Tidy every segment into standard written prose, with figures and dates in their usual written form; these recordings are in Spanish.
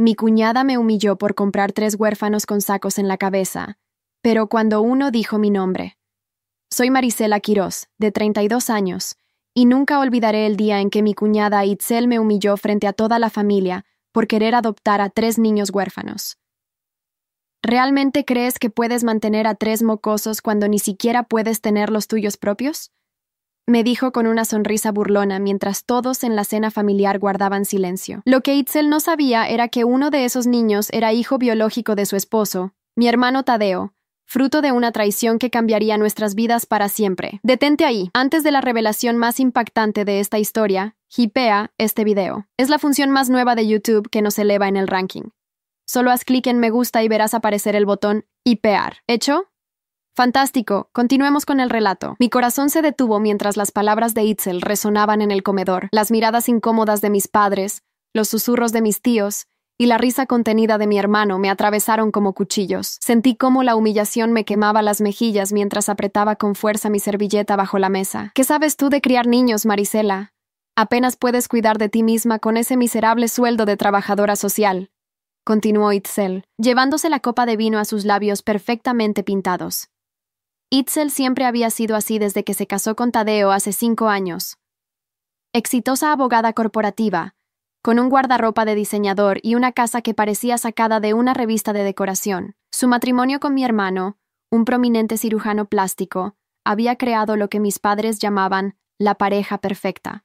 Mi cuñada me humilló por comprar 3 huérfanos con sacos en la cabeza, pero cuando uno dijo mi nombre. Soy Marisela Quiroz, de 32 años, y nunca olvidaré el día en que mi cuñada Itzel me humilló frente a toda la familia por querer adoptar a 3 niños huérfanos. ¿Realmente crees que puedes mantener a 3 mocosos cuando ni siquiera puedes tener los tuyos propios? Me dijo con una sonrisa burlona mientras todos en la cena familiar guardaban silencio. Lo que Itzel no sabía era que uno de esos niños era hijo biológico de su esposo, mi hermano Tadeo, fruto de una traición que cambiaría nuestras vidas para siempre. Detente ahí. Antes de la revelación más impactante de esta historia, hipea este video. Es la función más nueva de YouTube que nos eleva en el ranking. Solo haz clic en me gusta y verás aparecer el botón hipear. ¿Hecho? Fantástico. Continuemos con el relato. Mi corazón se detuvo mientras las palabras de Itzel resonaban en el comedor, las miradas incómodas de mis padres, los susurros de mis tíos y la risa contenida de mi hermano me atravesaron como cuchillos. Sentí cómo la humillación me quemaba las mejillas mientras apretaba con fuerza mi servilleta bajo la mesa. ¿Qué sabes tú de criar niños, Marisela? Apenas puedes cuidar de ti misma con ese miserable sueldo de trabajadora social, continuó Itzel, llevándose la copa de vino a sus labios perfectamente pintados. Itzel siempre había sido así desde que se casó con Tadeo hace 5 años. Exitosa abogada corporativa, con un guardarropa de diseñador y una casa que parecía sacada de una revista de decoración. Su matrimonio con mi hermano, un prominente cirujano plástico, había creado lo que mis padres llamaban la pareja perfecta.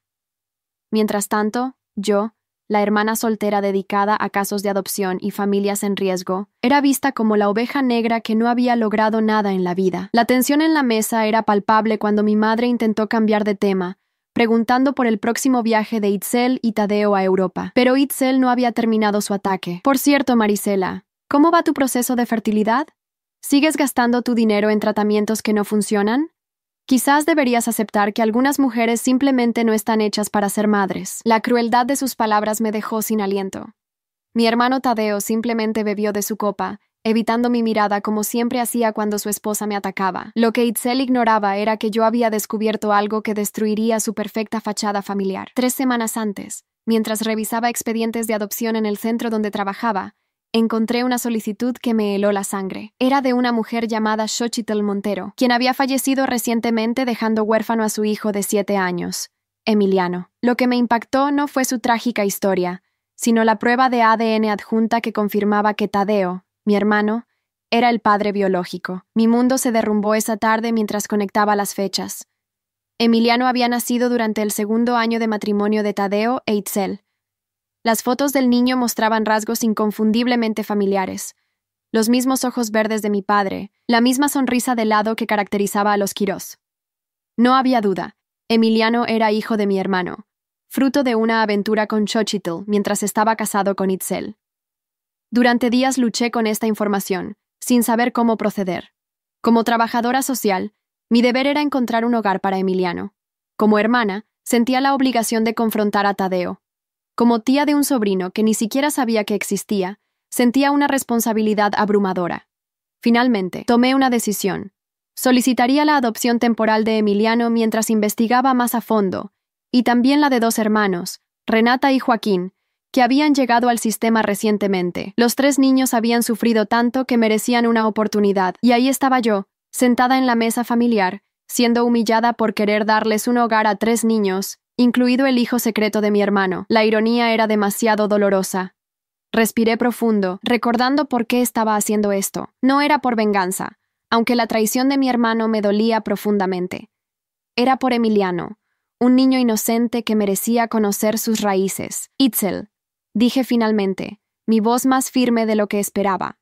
Mientras tanto, yo, la hermana soltera dedicada a casos de adopción y familias en riesgo, era vista como la oveja negra que no había logrado nada en la vida. La tensión en la mesa era palpable cuando mi madre intentó cambiar de tema, preguntando por el próximo viaje de Itzel y Tadeo a Europa. Pero Itzel no había terminado su ataque. Por cierto, Marisela, ¿cómo va tu proceso de fertilidad? ¿Sigues gastando tu dinero en tratamientos que no funcionan? Quizás deberías aceptar que algunas mujeres simplemente no están hechas para ser madres. La crueldad de sus palabras me dejó sin aliento. Mi hermano Tadeo simplemente bebió de su copa, evitando mi mirada como siempre hacía cuando su esposa me atacaba. Lo que Itzel ignoraba era que yo había descubierto algo que destruiría su perfecta fachada familiar. 3 semanas antes, mientras revisaba expedientes de adopción en el centro donde trabajaba, encontré una solicitud que me heló la sangre. Era de una mujer llamada Xochitl Montero, quien había fallecido recientemente dejando huérfano a su hijo de 7 años, Emiliano. Lo que me impactó no fue su trágica historia, sino la prueba de ADN adjunta que confirmaba que Tadeo, mi hermano, era el padre biológico. Mi mundo se derrumbó esa tarde mientras conectaba las fechas. Emiliano había nacido durante el 2º año de matrimonio de Tadeo e Itzel. Las fotos del niño mostraban rasgos inconfundiblemente familiares. Los mismos ojos verdes de mi padre, la misma sonrisa de lado que caracterizaba a los Quiroz. No había duda, Emiliano era hijo de mi hermano, fruto de una aventura con Xochitl mientras estaba casado con Itzel. Durante días luché con esta información, sin saber cómo proceder. Como trabajadora social, mi deber era encontrar un hogar para Emiliano. Como hermana, sentía la obligación de confrontar a Tadeo. Como tía de un sobrino que ni siquiera sabía que existía, sentía una responsabilidad abrumadora. Finalmente, tomé una decisión. Solicitaría la adopción temporal de Emiliano mientras investigaba más a fondo, y también la de 2 hermanos, Renata y Joaquín, que habían llegado al sistema recientemente. Los 3 niños habían sufrido tanto que merecían una oportunidad, y ahí estaba yo, sentada en la mesa familiar, siendo humillada por querer darles un hogar a 3 niños, incluido el hijo secreto de mi hermano. La ironía era demasiado dolorosa. Respiré profundo, recordando por qué estaba haciendo esto. No era por venganza, aunque la traición de mi hermano me dolía profundamente. Era por Emiliano, un niño inocente que merecía conocer sus raíces. Itzel, dije finalmente, mi voz más firme de lo que esperaba.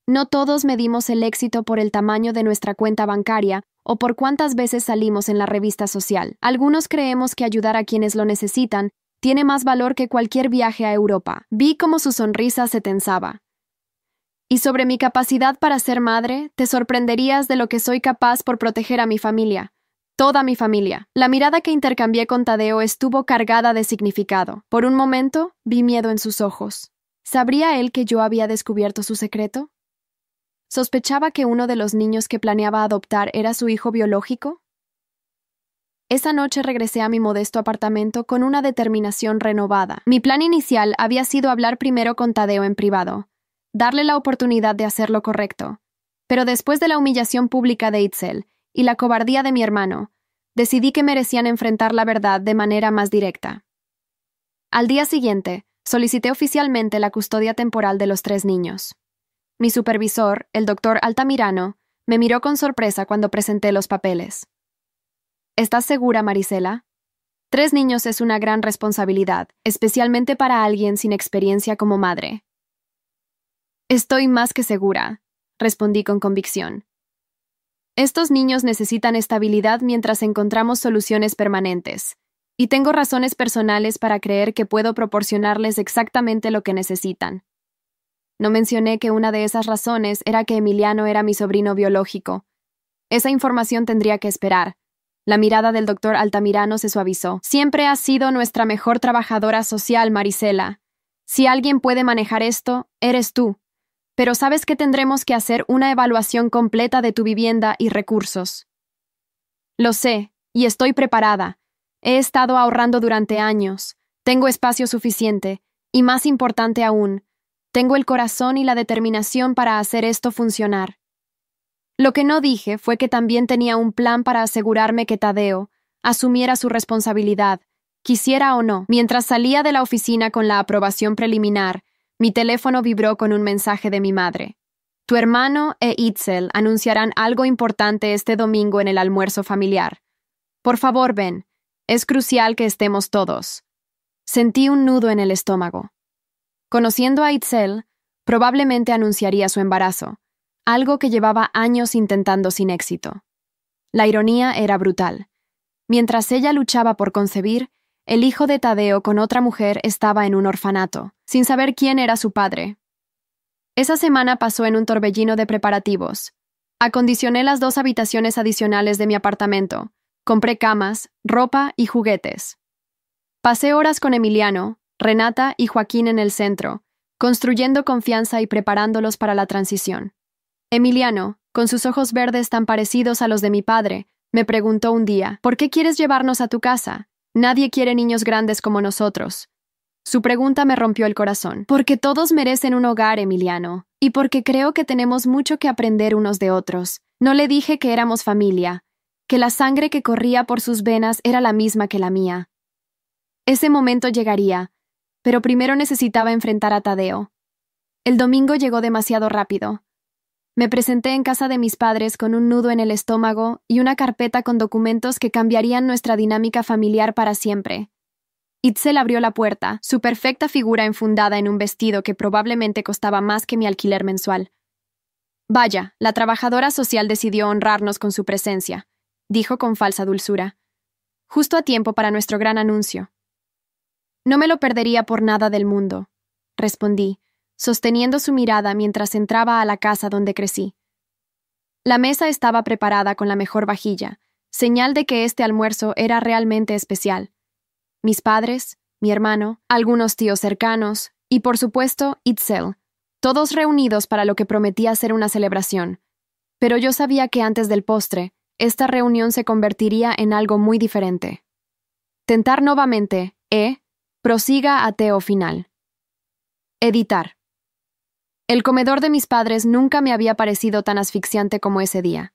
No todos medimos el éxito por el tamaño de nuestra cuenta bancaria o por cuántas veces salimos en la revista social. Algunos creemos que ayudar a quienes lo necesitan tiene más valor que cualquier viaje a Europa. Vi cómo su sonrisa se tensaba. Y sobre mi capacidad para ser madre, te sorprenderías de lo que soy capaz por proteger a mi familia. Toda mi familia. La mirada que intercambié con Tadeo estuvo cargada de significado. Por un momento, vi miedo en sus ojos. ¿Sabría él que yo había descubierto su secreto? ¿Sospechaba que uno de los niños que planeaba adoptar era su hijo biológico? Esa noche regresé a mi modesto apartamento con una determinación renovada. Mi plan inicial había sido hablar primero con Tadeo en privado, darle la oportunidad de hacer lo correcto. Pero después de la humillación pública de Itzel y la cobardía de mi hermano, decidí que merecían enfrentar la verdad de manera más directa. Al día siguiente, solicité oficialmente la custodia temporal de los 3 niños. Mi supervisor, el doctor Altamirano, me miró con sorpresa cuando presenté los papeles. ¿Estás segura, Marisela? 3 niños es una gran responsabilidad, especialmente para alguien sin experiencia como madre. Estoy más que segura, respondí con convicción. Estos niños necesitan estabilidad mientras encontramos soluciones permanentes, y tengo razones personales para creer que puedo proporcionarles exactamente lo que necesitan. No mencioné que una de esas razones era que Emiliano era mi sobrino biológico. Esa información tendría que esperar. La mirada del doctor Altamirano se suavizó. Siempre has sido nuestra mejor trabajadora social, Marisela. Si alguien puede manejar esto, eres tú. Pero sabes que tendremos que hacer una evaluación completa de tu vivienda y recursos. Lo sé, y estoy preparada. He estado ahorrando durante años. Tengo espacio suficiente, y más importante aún, tengo el corazón y la determinación para hacer esto funcionar. Lo que no dije fue que también tenía un plan para asegurarme que Tadeo asumiera su responsabilidad, quisiera o no. Mientras salía de la oficina con la aprobación preliminar, mi teléfono vibró con un mensaje de mi madre. Tu hermano e Itzel anunciarán algo importante este domingo en el almuerzo familiar. Por favor, ven. Es crucial que estemos todos. Sentí un nudo en el estómago. Conociendo a Itzel, probablemente anunciaría su embarazo, algo que llevaba años intentando sin éxito. La ironía era brutal. Mientras ella luchaba por concebir, el hijo de Tadeo con otra mujer estaba en un orfanato, sin saber quién era su padre. Esa semana pasó en un torbellino de preparativos. Acondicioné las 2 habitaciones adicionales de mi apartamento, compré camas, ropa y juguetes. Pasé horas con Emiliano, Renata y Joaquín en el centro, construyendo confianza y preparándolos para la transición. Emiliano, con sus ojos verdes tan parecidos a los de mi padre, me preguntó un día, ¿por qué quieres llevarnos a tu casa? Nadie quiere niños grandes como nosotros. Su pregunta me rompió el corazón. Porque todos merecen un hogar, Emiliano, y porque creo que tenemos mucho que aprender unos de otros. No le dije que éramos familia, que la sangre que corría por sus venas era la misma que la mía. Ese momento llegaría, pero primero necesitaba enfrentar a Tadeo. El domingo llegó demasiado rápido. Me presenté en casa de mis padres con un nudo en el estómago y una carpeta con documentos que cambiarían nuestra dinámica familiar para siempre. Itzel abrió la puerta, su perfecta figura enfundada en un vestido que probablemente costaba más que mi alquiler mensual. Vaya, la trabajadora social decidió honrarnos con su presencia, dijo con falsa dulzura. Justo a tiempo para nuestro gran anuncio. No me lo perdería por nada del mundo, respondí, sosteniendo su mirada mientras entraba a la casa donde crecí. La mesa estaba preparada con la mejor vajilla, señal de que este almuerzo era realmente especial. Mis padres, mi hermano, algunos tíos cercanos y, por supuesto, Itzel, todos reunidos para lo que prometía ser una celebración. Pero yo sabía que antes del postre, esta reunión se convertiría en algo muy diferente. Tentar nuevamente, prosiga ateo final. Editar. El comedor de mis padres nunca me había parecido tan asfixiante como ese día.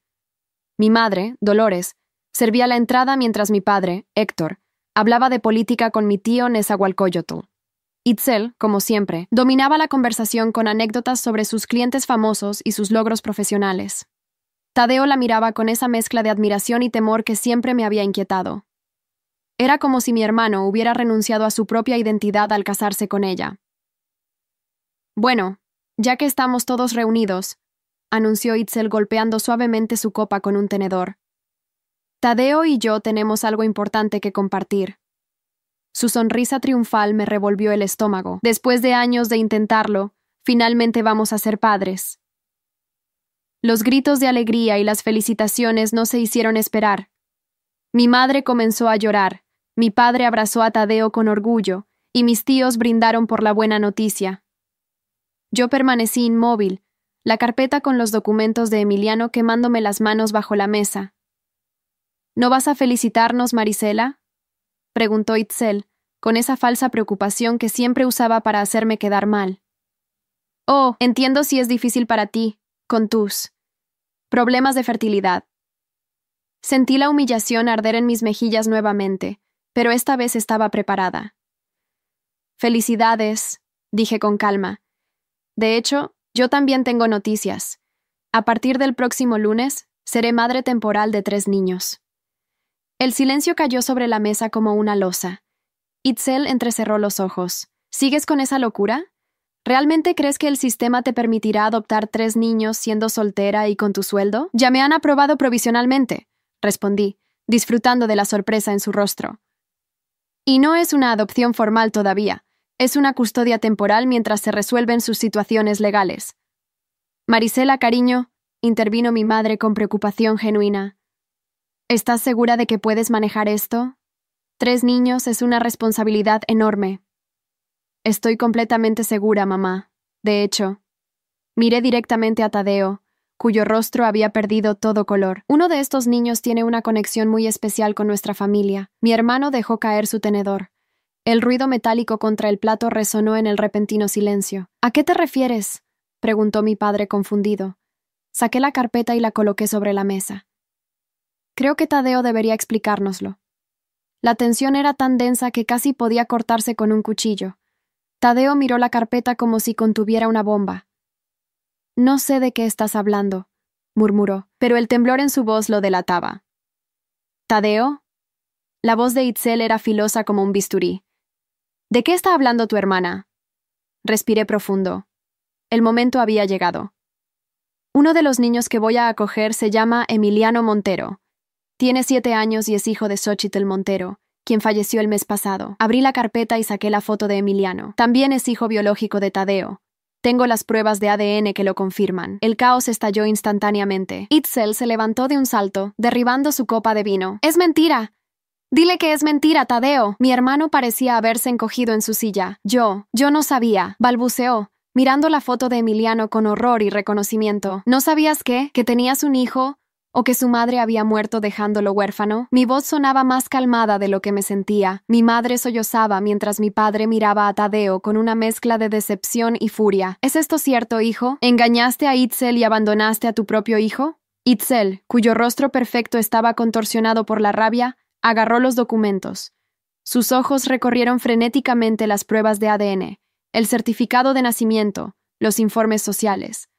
Mi madre, Dolores, servía la entrada mientras mi padre, Héctor, hablaba de política con mi tío Nezahualcóyotl. Itzel, como siempre, dominaba la conversación con anécdotas sobre sus clientes famosos y sus logros profesionales. Tadeo la miraba con esa mezcla de admiración y temor que siempre me había inquietado. Era como si mi hermano hubiera renunciado a su propia identidad al casarse con ella. Bueno, ya que estamos todos reunidos, anunció Itzel golpeando suavemente su copa con un tenedor. Tadeo y yo tenemos algo importante que compartir. Su sonrisa triunfal me revolvió el estómago. Después de años de intentarlo, finalmente vamos a ser padres. Los gritos de alegría y las felicitaciones no se hicieron esperar. Mi madre comenzó a llorar, mi padre abrazó a Tadeo con orgullo, y mis tíos brindaron por la buena noticia. Yo permanecí inmóvil, la carpeta con los documentos de Emiliano quemándome las manos bajo la mesa. ¿No vas a felicitarnos, Marisela?, preguntó Itzel, con esa falsa preocupación que siempre usaba para hacerme quedar mal. Oh, entiendo si es difícil para ti, con tus problemas de fertilidad. Sentí la humillación arder en mis mejillas nuevamente, pero esta vez estaba preparada. Felicidades, dije con calma. De hecho, yo también tengo noticias. A partir del próximo lunes, seré madre temporal de 3 niños. El silencio cayó sobre la mesa como una losa. Itzel entrecerró los ojos. ¿Sigues con esa locura? ¿Realmente crees que el sistema te permitirá adoptar 3 niños siendo soltera y con tu sueldo? Ya me han aprobado provisionalmente, respondí, disfrutando de la sorpresa en su rostro. Y no es una adopción formal todavía. Es una custodia temporal mientras se resuelven sus situaciones legales. Marisela, cariño, intervino mi madre con preocupación genuina. ¿Estás segura de que puedes manejar esto? 3 niños es una responsabilidad enorme. Estoy completamente segura, mamá. De hecho, miré directamente a Tadeo, cuyo rostro había perdido todo color. Uno de estos niños tiene una conexión muy especial con nuestra familia. Mi hermano dejó caer su tenedor. El ruido metálico contra el plato resonó en el repentino silencio. ¿A qué te refieres?, preguntó mi padre confundido. Saqué la carpeta y la coloqué sobre la mesa. Creo que Tadeo debería explicárnoslo. La tensión era tan densa que casi podía cortarse con un cuchillo. Tadeo miró la carpeta como si contuviera una bomba. No sé de qué estás hablando, murmuró, pero el temblor en su voz lo delataba. ¿Tadeo? La voz de Itzel era filosa como un bisturí. ¿De qué está hablando tu hermana? Respiré profundo. El momento había llegado. Uno de los niños que voy a acoger se llama Emiliano Montero. Tiene 7 años y es hijo de Xochitl Montero, quien falleció el mes pasado. Abrí la carpeta y saqué la foto de Emiliano. También es hijo biológico de Tadeo. Tengo las pruebas de ADN que lo confirman. El caos estalló instantáneamente. Itzel se levantó de un salto, derribando su copa de vino. ¡Es mentira! Dile que es mentira, Tadeo. Mi hermano parecía haberse encogido en su silla. Yo no sabía, balbuceó, mirando la foto de Emiliano con horror y reconocimiento. ¿No sabías qué? ¿Que tenías un hijo? ¿O que su madre había muerto dejándolo huérfano? Mi voz sonaba más calmada de lo que me sentía. Mi madre sollozaba mientras mi padre miraba a Tadeo con una mezcla de decepción y furia. ¿Es esto cierto, hijo? ¿Engañaste a Itzel y abandonaste a tu propio hijo? Itzel, cuyo rostro perfecto estaba contorsionado por la rabia, agarró los documentos. Sus ojos recorrieron frenéticamente las pruebas de ADN, el certificado de nacimiento, los informes sociales.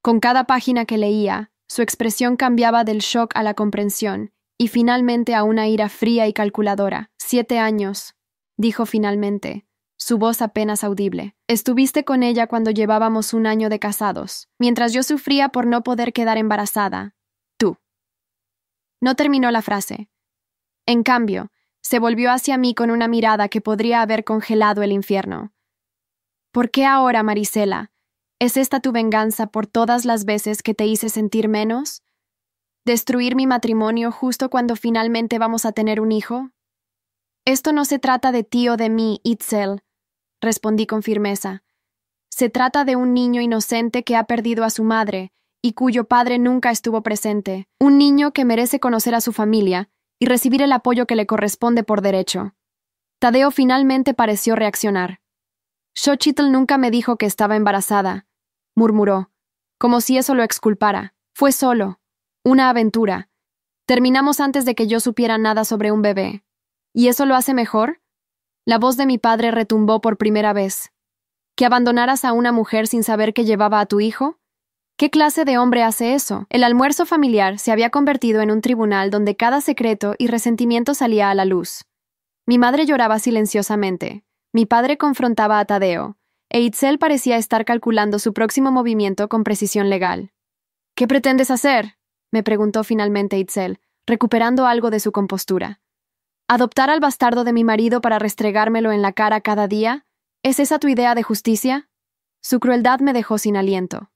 Con cada página que leía, su expresión cambiaba del shock a la comprensión y finalmente a una ira fría y calculadora. 7 años, dijo finalmente, su voz apenas audible. Estuviste con ella cuando llevábamos 1 año de casados, mientras yo sufría por no poder quedar embarazada. Tú. No terminó la frase. En cambio, se volvió hacia mí con una mirada que podría haber congelado el infierno. ¿Por qué ahora, Marisela? ¿Es esta tu venganza por todas las veces que te hice sentir menos? ¿Destruir mi matrimonio justo cuando finalmente vamos a tener un hijo? Esto no se trata de ti o de mí, Itzel, respondí con firmeza. Se trata de un niño inocente que ha perdido a su madre y cuyo padre nunca estuvo presente. Un niño que merece conocer a su familia y recibir el apoyo que le corresponde por derecho. Tadeo finalmente pareció reaccionar. Xochitl nunca me dijo que estaba embarazada, murmuró, como si eso lo exculpara. Fue solo una aventura. Terminamos antes de que yo supiera nada sobre un bebé. ¿Y eso lo hace mejor? La voz de mi padre retumbó por primera vez. ¿Que abandonaras a una mujer sin saber que llevaba a tu hijo? ¿Qué clase de hombre hace eso? El almuerzo familiar se había convertido en un tribunal donde cada secreto y resentimiento salía a la luz. Mi madre lloraba silenciosamente. Mi padre confrontaba a Tadeo, e Itzel parecía estar calculando su próximo movimiento con precisión legal. ¿Qué pretendes hacer?, me preguntó finalmente Itzel, recuperando algo de su compostura. ¿Adoptar al bastardo de mi marido para restregármelo en la cara cada día? ¿Es esa tu idea de justicia? Su crueldad me dejó sin aliento.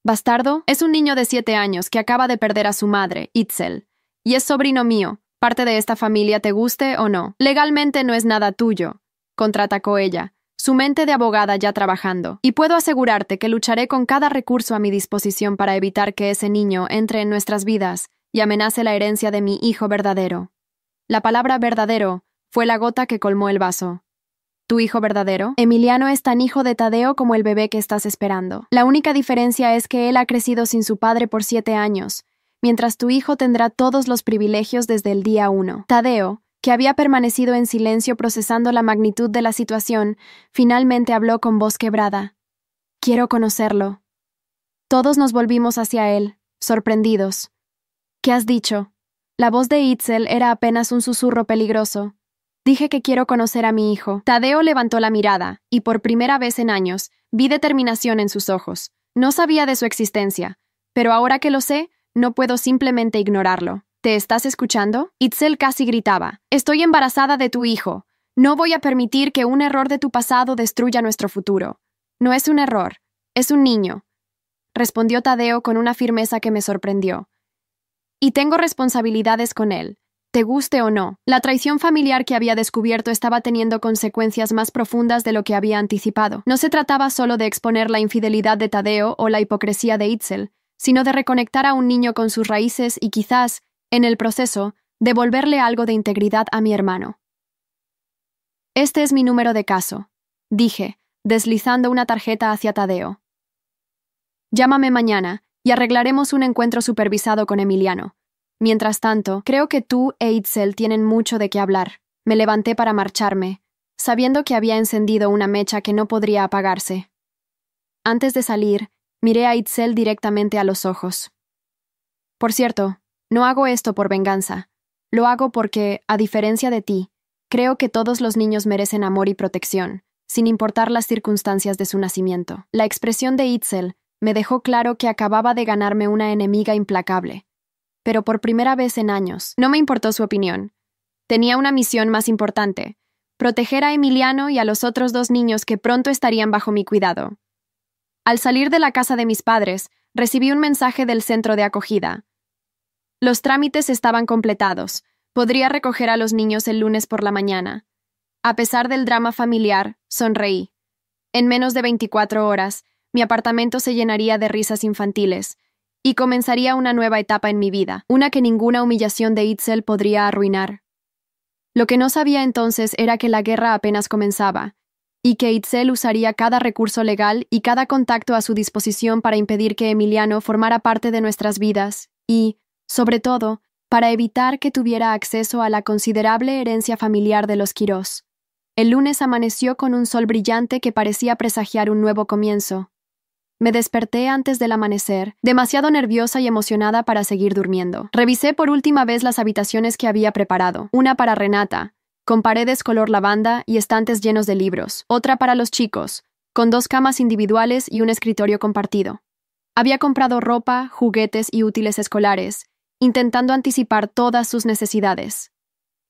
Bastardo es un niño de 7 años que acaba de perder a su madre, Itzel, y es sobrino mío, parte de esta familia te guste o no. Legalmente no es nada tuyo, contraatacó ella, su mente de abogada ya trabajando, y puedo asegurarte que lucharé con cada recurso a mi disposición para evitar que ese niño entre en nuestras vidas y amenace la herencia de mi hijo verdadero. La palabra verdadero fue la gota que colmó el vaso. ¿Tu hijo verdadero? Emiliano es tan hijo de Tadeo como el bebé que estás esperando. La única diferencia es que él ha crecido sin su padre por 7 años, mientras tu hijo tendrá todos los privilegios desde el día 1. Tadeo, que había permanecido en silencio procesando la magnitud de la situación, finalmente habló con voz quebrada. Quiero conocerlo. Todos nos volvimos hacia él, sorprendidos. ¿Qué has dicho? La voz de Itzel era apenas un susurro peligroso. Dije que quiero conocer a mi hijo. Tadeo levantó la mirada, y por primera vez en años, vi determinación en sus ojos. No sabía de su existencia, pero ahora que lo sé, no puedo simplemente ignorarlo. ¿Te estás escuchando? Itzel casi gritaba. Estoy embarazada de tu hijo. No voy a permitir que un error de tu pasado destruya nuestro futuro. No es un error, es un niño, respondió Tadeo con una firmeza que me sorprendió. Y tengo responsabilidades con él. Te guste o no, la traición familiar que había descubierto estaba teniendo consecuencias más profundas de lo que había anticipado. No se trataba solo de exponer la infidelidad de Tadeo o la hipocresía de Itzel, sino de reconectar a un niño con sus raíces y quizás, en el proceso, devolverle algo de integridad a mi hermano. Este es mi número de caso, dije, deslizando una tarjeta hacia Tadeo. Llámame mañana y arreglaremos un encuentro supervisado con Emiliano. Mientras tanto, creo que tú e Itzel tienen mucho de qué hablar. Me levanté para marcharme, sabiendo que había encendido una mecha que no podría apagarse. Antes de salir, miré a Itzel directamente a los ojos. Por cierto, no hago esto por venganza. Lo hago porque, a diferencia de ti, creo que todos los niños merecen amor y protección, sin importar las circunstancias de su nacimiento. La expresión de Itzel me dejó claro que acababa de ganarme una enemiga implacable. Pero por primera vez en años, no me importó su opinión. Tenía una misión más importante: proteger a Emiliano y a los otros 2 niños que pronto estarían bajo mi cuidado. Al salir de la casa de mis padres, recibí un mensaje del centro de acogida. Los trámites estaban completados. Podría recoger a los niños el lunes por la mañana. A pesar del drama familiar, sonreí. En menos de 24 horas, mi apartamento se llenaría de risas infantiles, y comenzaría una nueva etapa en mi vida, una que ninguna humillación de Itzel podría arruinar. Lo que no sabía entonces era que la guerra apenas comenzaba, y que Itzel usaría cada recurso legal y cada contacto a su disposición para impedir que Emiliano formara parte de nuestras vidas y, sobre todo, para evitar que tuviera acceso a la considerable herencia familiar de los Quirós. El lunes amaneció con un sol brillante que parecía presagiar un nuevo comienzo. Me desperté antes del amanecer, demasiado nerviosa y emocionada para seguir durmiendo. Revisé por última vez las habitaciones que había preparado, una para Renata, con paredes color lavanda y estantes llenos de libros, otra para los chicos, con 2 camas individuales y un escritorio compartido. Había comprado ropa, juguetes y útiles escolares, intentando anticipar todas sus necesidades.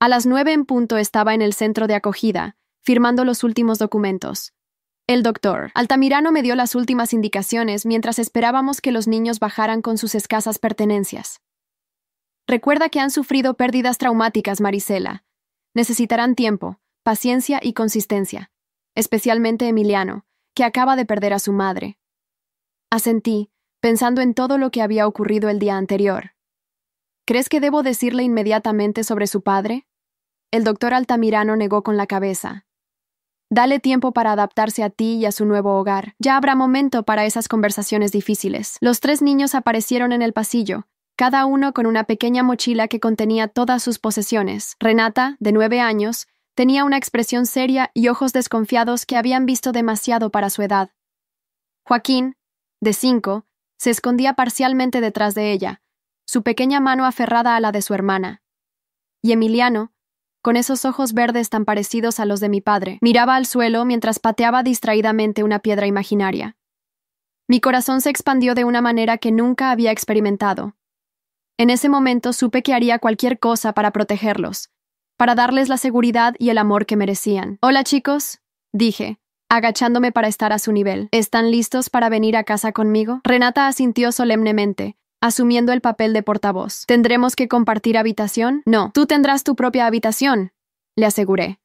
A las 9 en punto estaba en el centro de acogida, firmando los últimos documentos. El doctor Altamirano me dio las últimas indicaciones mientras esperábamos que los niños bajaran con sus escasas pertenencias. Recuerda que han sufrido pérdidas traumáticas, Marisela. Necesitarán tiempo, paciencia y consistencia, especialmente Emiliano, que acaba de perder a su madre. Asentí, pensando en todo lo que había ocurrido el día anterior. ¿Crees que debo decirle inmediatamente sobre su padre? El doctor Altamirano negó con la cabeza. Dale tiempo para adaptarse a ti y a su nuevo hogar. Ya habrá momento para esas conversaciones difíciles. Los 3 niños aparecieron en el pasillo, cada uno con una pequeña mochila que contenía todas sus posesiones. Renata, de 9 años, tenía una expresión seria y ojos desconfiados que habían visto demasiado para su edad. Joaquín, de 5, se escondía parcialmente detrás de ella, su pequeña mano aferrada a la de su hermana. Y Emiliano, con esos ojos verdes tan parecidos a los de mi padre, miraba al suelo mientras pateaba distraídamente una piedra imaginaria. Mi corazón se expandió de una manera que nunca había experimentado. En ese momento supe que haría cualquier cosa para protegerlos, para darles la seguridad y el amor que merecían. «Hola, chicos», dije, agachándome para estar a su nivel. «¿Están listos para venir a casa conmigo?» Renata asintió solemnemente, asumiendo el papel de portavoz. ¿Tendremos que compartir habitación? No, tú tendrás tu propia habitación, le aseguré.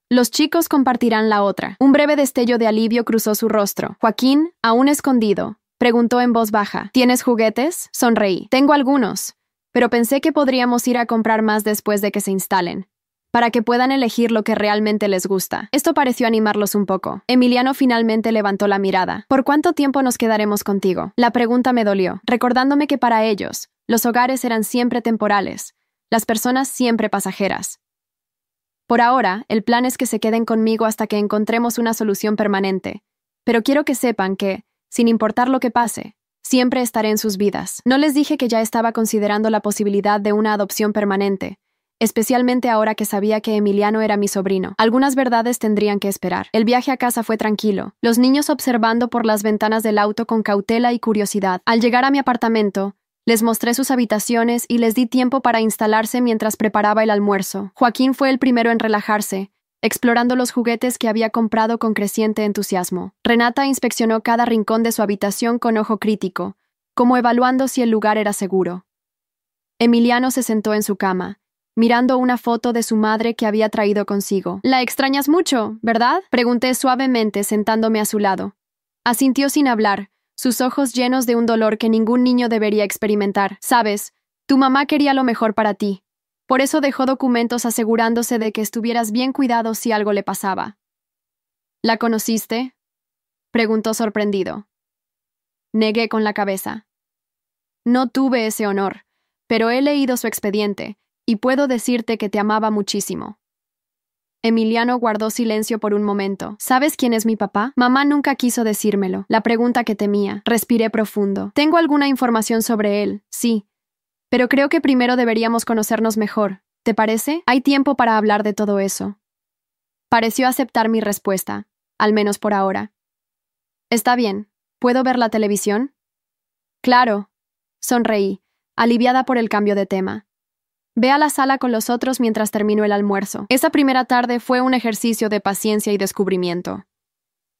Los chicos compartirán la otra. Un breve destello de alivio cruzó su rostro. Joaquín, aún escondido, preguntó en voz baja. ¿Tienes juguetes? Sonreí. Tengo algunos. pero pensé que podríamos ir a comprar más después de que se instalen, para que puedan elegir lo que realmente les gusta. Esto pareció animarlos un poco. Emiliano finalmente levantó la mirada. ¿Por cuánto tiempo nos quedaremos contigo? La pregunta me dolió, recordándome que para ellos, los hogares eran siempre temporales, las personas siempre pasajeras. Por ahora, el plan es que se queden conmigo hasta que encontremos una solución permanente, pero quiero que sepan que, sin importar lo que pase, siempre estaré en sus vidas. No les dije que ya estaba considerando la posibilidad de una adopción permanente, especialmente ahora que sabía que Emiliano era mi sobrino. Algunas verdades tendrían que esperar. El viaje a casa fue tranquilo, los niños observando por las ventanas del auto con cautela y curiosidad. Al llegar a mi apartamento, les mostré sus habitaciones y les di tiempo para instalarse mientras preparaba el almuerzo. Joaquín fue el primero en relajarse, explorando los juguetes que había comprado con creciente entusiasmo. Renata inspeccionó cada rincón de su habitación con ojo crítico, como evaluando si el lugar era seguro. Emiliano se sentó en su cama, mirando una foto de su madre que había traído consigo. «La extrañas mucho, ¿verdad?», pregunté suavemente sentándome a su lado. Asintió sin hablar, sus ojos llenos de un dolor que ningún niño debería experimentar. «Sabes, tu mamá quería lo mejor para ti. Por eso dejó documentos asegurándose de que estuvieras bien cuidado si algo le pasaba». «¿La conociste?», preguntó sorprendido. Negué con la cabeza. «No tuve ese honor, pero he leído su expediente, y puedo decirte que te amaba muchísimo». Emiliano guardó silencio por un momento. «¿Sabes quién es mi papá?». «Mamá nunca quiso decírmelo». La pregunta que temía. Respiré profundo. «Tengo alguna información sobre él, sí. Pero creo que primero deberíamos conocernos mejor. ¿Te parece? Hay tiempo para hablar de todo eso». Pareció aceptar mi respuesta, al menos por ahora. «Está bien. ¿Puedo ver la televisión?». «Claro». Sonreí, aliviada por el cambio de tema. «Ve a la sala con los otros mientras termino el almuerzo». Esa primera tarde fue un ejercicio de paciencia y descubrimiento.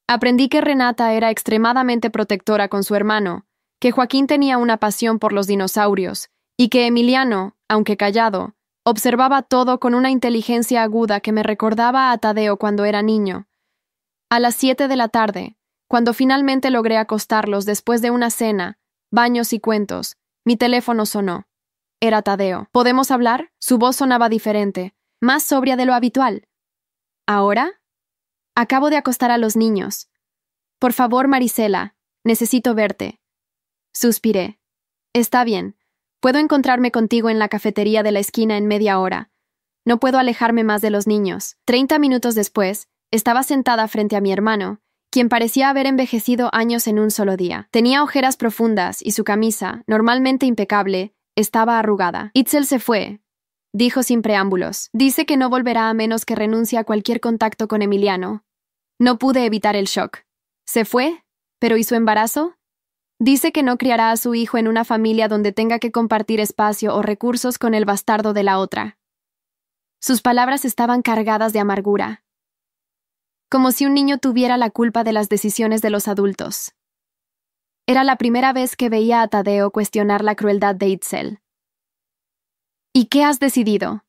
Aprendí que Renata era extremadamente protectora con su hermano, que Joaquín tenía una pasión por los dinosaurios, y que Emiliano, aunque callado, observaba todo con una inteligencia aguda que me recordaba a Tadeo cuando era niño. A las 7 de la tarde, cuando finalmente logré acostarlos después de una cena, baños y cuentos, mi teléfono sonó. Era Tadeo. «¿Podemos hablar?». Su voz sonaba diferente, más sobria de lo habitual. «¿Ahora?». «Acabo de acostar a los niños. Por favor, Marisela, necesito verte». Suspiré. «Está bien. Puedo encontrarme contigo en la cafetería de la esquina en media hora. No puedo alejarme más de los niños». 30 minutos después, estaba sentada frente a mi hermano, quien parecía haber envejecido años en un solo día. Tenía ojeras profundas y su camisa, normalmente impecable, estaba arrugada. «Itzel se fue», dijo sin preámbulos. «Dice que no volverá a menos que renuncie a cualquier contacto con Emiliano». No pude evitar el shock. «¿Se fue? ¿Pero y su embarazo?». «Dice que no criará a su hijo en una familia donde tenga que compartir espacio o recursos con el bastardo de la otra». Sus palabras estaban cargadas de amargura, como si un niño tuviera la culpa de las decisiones de los adultos. Era la primera vez que veía a Tadeo cuestionar la crueldad de Itzel. «¿Y qué has decidido?»,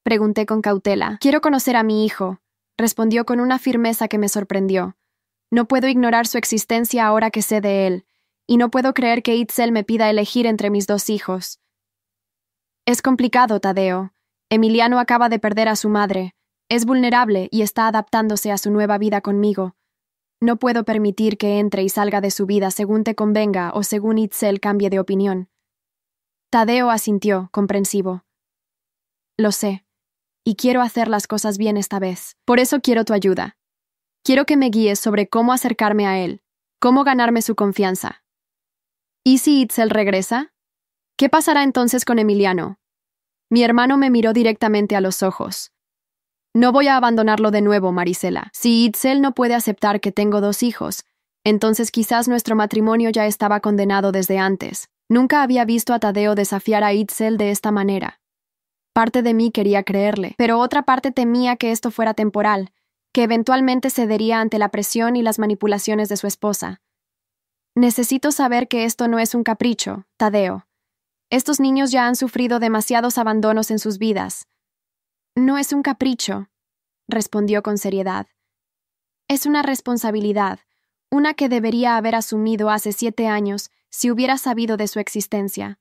pregunté con cautela. «Quiero conocer a mi hijo», respondió con una firmeza que me sorprendió. «No puedo ignorar su existencia ahora que sé de él, y no puedo creer que Itzel me pida elegir entre mis dos hijos». «Es complicado, Tadeo. Emiliano acaba de perder a su madre. Es vulnerable y está adaptándose a su nueva vida conmigo. No puedo permitir que entre y salga de su vida según te convenga o según Itzel cambie de opinión». Tadeo asintió, comprensivo. «Lo sé, y quiero hacer las cosas bien esta vez. Por eso quiero tu ayuda. Quiero que me guíes sobre cómo acercarme a él, cómo ganarme su confianza». «¿Y si Itzel regresa? ¿Qué pasará entonces con Emiliano?». Mi hermano me miró directamente a los ojos. «No voy a abandonarlo de nuevo, Marisela. Si Itzel no puede aceptar que tengo dos hijos, entonces quizás nuestro matrimonio ya estaba condenado desde antes». Nunca había visto a Tadeo desafiar a Itzel de esta manera. Parte de mí quería creerle, pero otra parte temía que esto fuera temporal, que eventualmente cedería ante la presión y las manipulaciones de su esposa. «Necesito saber que esto no es un capricho, Tadeo. Estos niños ya han sufrido demasiados abandonos en sus vidas». «No es un capricho», respondió con seriedad. «Es una responsabilidad, una que debería haber asumido hace 7 años si hubiera sabido de su existencia».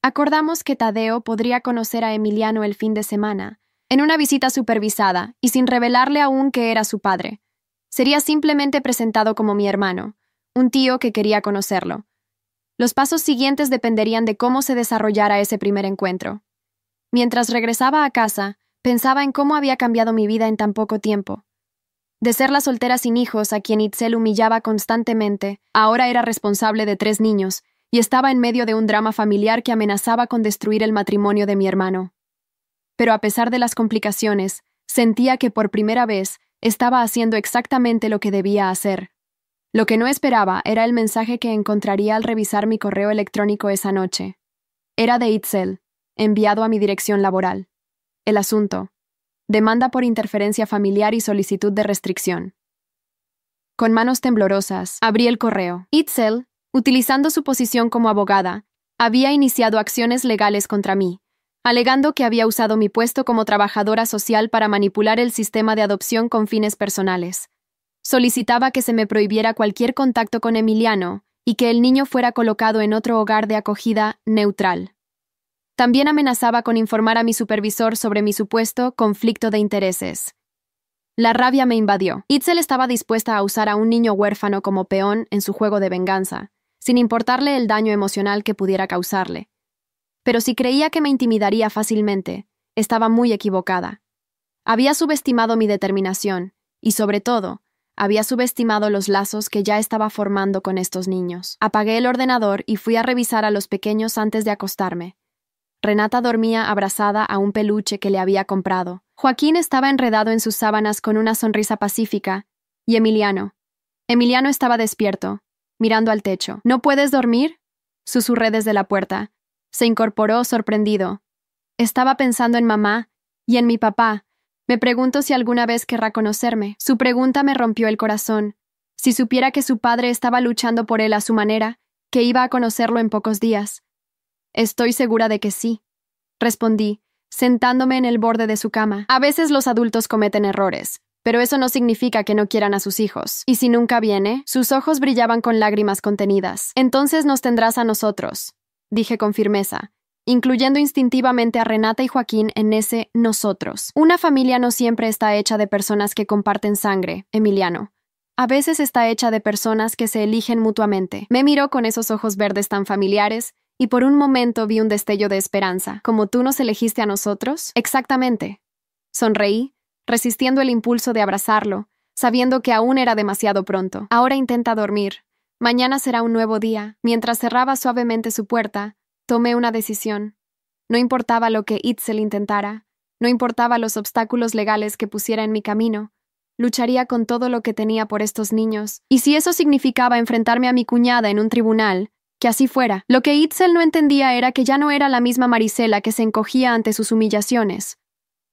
Acordamos que Tadeo podría conocer a Emiliano el fin de semana, en una visita supervisada y sin revelarle aún que era su padre. Sería simplemente presentado como mi hermano, un tío que quería conocerlo. Los pasos siguientes dependerían de cómo se desarrollara ese primer encuentro. Mientras regresaba a casa, pensaba en cómo había cambiado mi vida en tan poco tiempo. De ser la soltera sin hijos a quien Itzel humillaba constantemente, ahora era responsable de 3 niños y estaba en medio de un drama familiar que amenazaba con destruir el matrimonio de mi hermano. Pero a pesar de las complicaciones, sentía que por primera vez estaba haciendo exactamente lo que debía hacer. Lo que no esperaba era el mensaje que encontraría al revisar mi correo electrónico esa noche. Era de Itzel, enviado a mi dirección laboral. El asunto: demanda por interferencia familiar y solicitud de restricción. Con manos temblorosas, abrí el correo. Itzel, utilizando su posición como abogada, había iniciado acciones legales contra mí, alegando que había usado mi puesto como trabajadora social para manipular el sistema de adopción con fines personales. Solicitaba que se me prohibiera cualquier contacto con Emiliano y que el niño fuera colocado en otro hogar de acogida neutral. También amenazaba con informar a mi supervisor sobre mi supuesto conflicto de intereses. La rabia me invadió. Itzel estaba dispuesta a usar a un niño huérfano como peón en su juego de venganza, sin importarle el daño emocional que pudiera causarle. Pero si creía que me intimidaría fácilmente, estaba muy equivocada. Había subestimado mi determinación y, sobre todo, había subestimado los lazos que ya estaba formando con estos niños. Apagué el ordenador y fui a revisar a los pequeños antes de acostarme. Renata dormía abrazada a un peluche que le había comprado. Joaquín estaba enredado en sus sábanas con una sonrisa pacífica. Y Emiliano estaba despierto, mirando al techo. ¿No puedes dormir?, susurré desde la puerta. Se incorporó sorprendido. Estaba pensando en mamá y en mi papá. Me pregunto si alguna vez querrá conocerme. Su pregunta me rompió el corazón. Si supiera que su padre estaba luchando por él a su manera, que iba a conocerlo en pocos días. Estoy segura de que sí, respondí, sentándome en el borde de su cama. A veces los adultos cometen errores, pero eso no significa que no quieran a sus hijos. ¿Y si nunca viene? Sus ojos brillaban con lágrimas contenidas. Entonces nos tendrás a nosotros, dije con firmeza, incluyendo instintivamente a Renata y Joaquín en ese nosotros. Una familia no siempre está hecha de personas que comparten sangre, Emiliano. A veces está hecha de personas que se eligen mutuamente. Me miró con esos ojos verdes tan familiares y por un momento vi un destello de esperanza. ¿Como tú nos elegiste a nosotros? Exactamente. Sonreí, resistiendo el impulso de abrazarlo, sabiendo que aún era demasiado pronto. Ahora intenta dormir. Mañana será un nuevo día. Mientras cerraba suavemente su puerta, tomé una decisión. No importaba lo que Itzel intentara, no importaba los obstáculos legales que pusiera en mi camino, lucharía con todo lo que tenía por estos niños. Y si eso significaba enfrentarme a mi cuñada en un tribunal, que así fuera. Lo que Itzel no entendía era que ya no era la misma Marisela que se encogía ante sus humillaciones.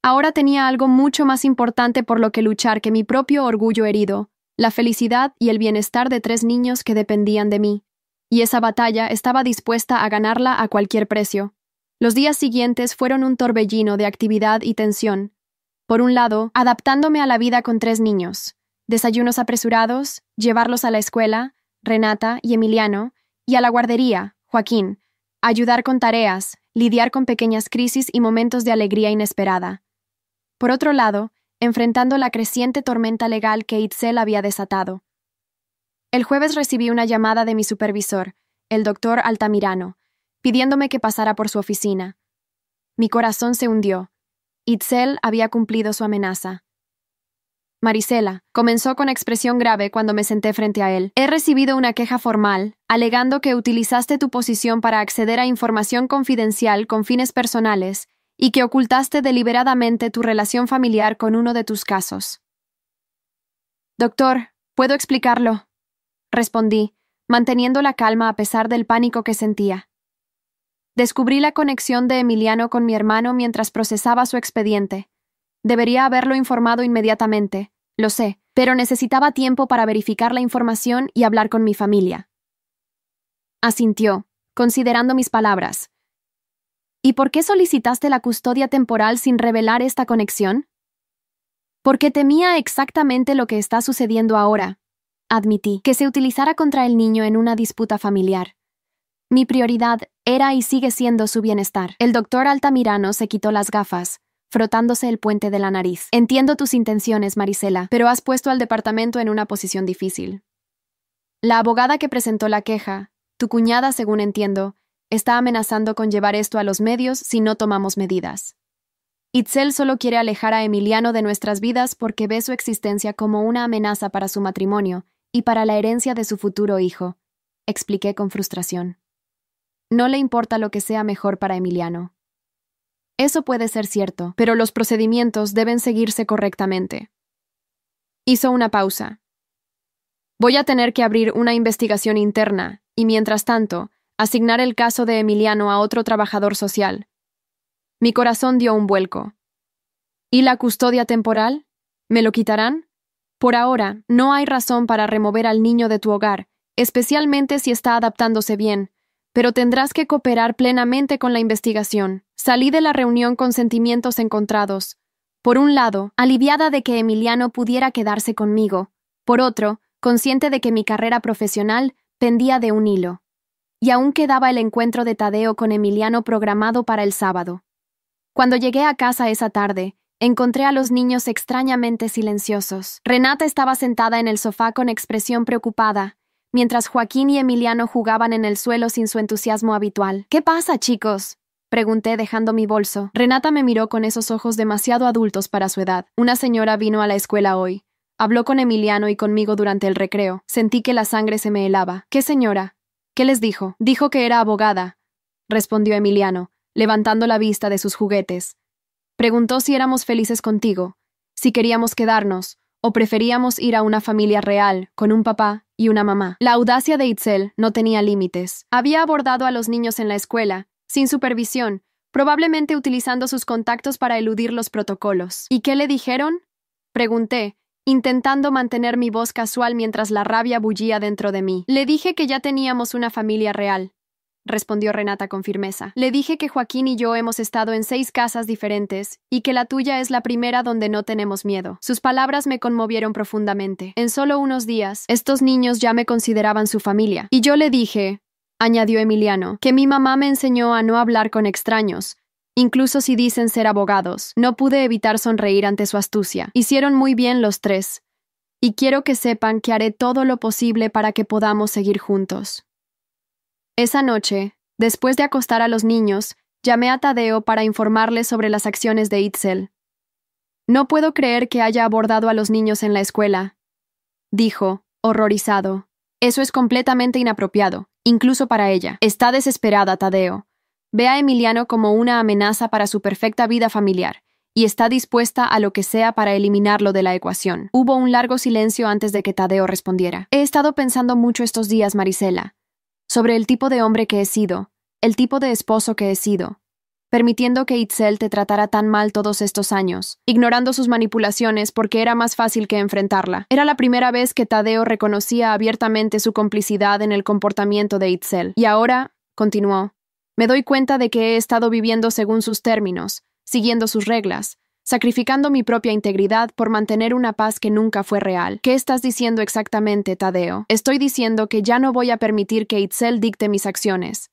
Ahora tenía algo mucho más importante por lo que luchar que mi propio orgullo herido, la felicidad y el bienestar de 3 niños que dependían de mí. Y esa batalla estaba dispuesta a ganarla a cualquier precio. Los días siguientes fueron un torbellino de actividad y tensión. Por un lado, adaptándome a la vida con 3 niños. Desayunos apresurados, llevarlos a la escuela, Renata y Emiliano, y a la guardería, Joaquín, ayudar con tareas, lidiar con pequeñas crisis y momentos de alegría inesperada. Por otro lado, enfrentando la creciente tormenta legal que Itzel había desatado. El jueves recibí una llamada de mi supervisor, el doctor Altamirano, pidiéndome que pasara por su oficina. Mi corazón se hundió. Itzel había cumplido su amenaza. Marisela, comenzó con expresión grave cuando me senté frente a él. He recibido una queja formal, alegando que utilizaste tu posición para acceder a información confidencial con fines personales y que ocultaste deliberadamente tu relación familiar con uno de tus casos. Doctor, ¿puedo explicarlo?, respondí, manteniendo la calma a pesar del pánico que sentía. Descubrí la conexión de Emiliano con mi hermano mientras procesaba su expediente. Debería haberlo informado inmediatamente, lo sé, pero necesitaba tiempo para verificar la información y hablar con mi familia. Asintió, considerando mis palabras. ¿Y por qué solicitaste la custodia temporal sin revelar esta conexión? Porque temía exactamente lo que está sucediendo ahora, admití, que se utilizara contra el niño en una disputa familiar. Mi prioridad era y sigue siendo su bienestar. El doctor Altamirano se quitó las gafas, frotándose el puente de la nariz. Entiendo tus intenciones, Marisela, pero has puesto al departamento en una posición difícil. La abogada que presentó la queja, tu cuñada, según entiendo, está amenazando con llevar esto a los medios si no tomamos medidas. Itzel solo quiere alejar a Emiliano de nuestras vidas porque ve su existencia como una amenaza para su matrimonio y para la herencia de su futuro hijo, expliqué con frustración. No le importa lo que sea mejor para Emiliano. Eso puede ser cierto, pero los procedimientos deben seguirse correctamente. Hizo una pausa. Voy a tener que abrir una investigación interna y, mientras tanto, asignar el caso de Emiliano a otro trabajador social. Mi corazón dio un vuelco. ¿Y la custodia temporal? ¿Me lo quitarán? Por ahora, no hay razón para remover al niño de tu hogar, especialmente si está adaptándose bien, pero tendrás que cooperar plenamente con la investigación. Salí de la reunión con sentimientos encontrados. Por un lado, aliviada de que Emiliano pudiera quedarse conmigo. Por otro, consciente de que mi carrera profesional pendía de un hilo. Y aún quedaba el encuentro de Tadeo con Emiliano programado para el sábado. Cuando llegué a casa esa tarde, encontré a los niños extrañamente silenciosos. Renata estaba sentada en el sofá con expresión preocupada, mientras Joaquín y Emiliano jugaban en el suelo sin su entusiasmo habitual. ¿Qué pasa, chicos?, pregunté dejando mi bolso. Renata me miró con esos ojos demasiado adultos para su edad. Una señora vino a la escuela hoy. Habló con Emiliano y conmigo durante el recreo. Sentí que la sangre se me helaba. ¿Qué señora? ¿Qué les dijo? Dijo que era abogada, respondió Emiliano, levantando la vista de sus juguetes. Preguntó si éramos felices contigo, si queríamos quedarnos, o preferíamos ir a una familia real, con un papá y una mamá. La audacia de Itzel no tenía límites. Había abordado a los niños en la escuela, sin supervisión, probablemente utilizando sus contactos para eludir los protocolos. ¿Y qué le dijeron?, pregunté, intentando mantener mi voz casual mientras la rabia bullía dentro de mí. Le dije que ya teníamos una familia real, respondió Renata con firmeza. Le dije que Joaquín y yo hemos estado en 6 casas diferentes y que la tuya es la primera donde no tenemos miedo. Sus palabras me conmovieron profundamente. En solo unos días, estos niños ya me consideraban su familia. Y yo le dije, añadió Emiliano, que mi mamá me enseñó a no hablar con extraños, incluso si dicen ser abogados. No pude evitar sonreír ante su astucia. Hicieron muy bien los 3. Y quiero que sepan que haré todo lo posible para que podamos seguir juntos. Esa noche, después de acostar a los niños, llamé a Tadeo para informarle sobre las acciones de Itzel. No puedo creer que haya abordado a los niños en la escuela, dijo, horrorizado. Eso es completamente inapropiado, incluso para ella. Está desesperada, Tadeo. Ve a Emiliano como una amenaza para su perfecta vida familiar, y está dispuesta a lo que sea para eliminarlo de la ecuación. Hubo un largo silencio antes de que Tadeo respondiera. He estado pensando mucho estos días, Marisela, sobre el tipo de hombre que he sido, el tipo de esposo que he sido, permitiendo que Itzel te tratara tan mal todos estos años, ignorando sus manipulaciones porque era más fácil que enfrentarla. Era la primera vez que Tadeo reconocía abiertamente su complicidad en el comportamiento de Itzel. Y ahora, continuó, me doy cuenta de que he estado viviendo según sus términos, siguiendo sus reglas, sacrificando mi propia integridad por mantener una paz que nunca fue real. ¿Qué estás diciendo exactamente, Tadeo? Estoy diciendo que ya no voy a permitir que Itzel dicte mis acciones.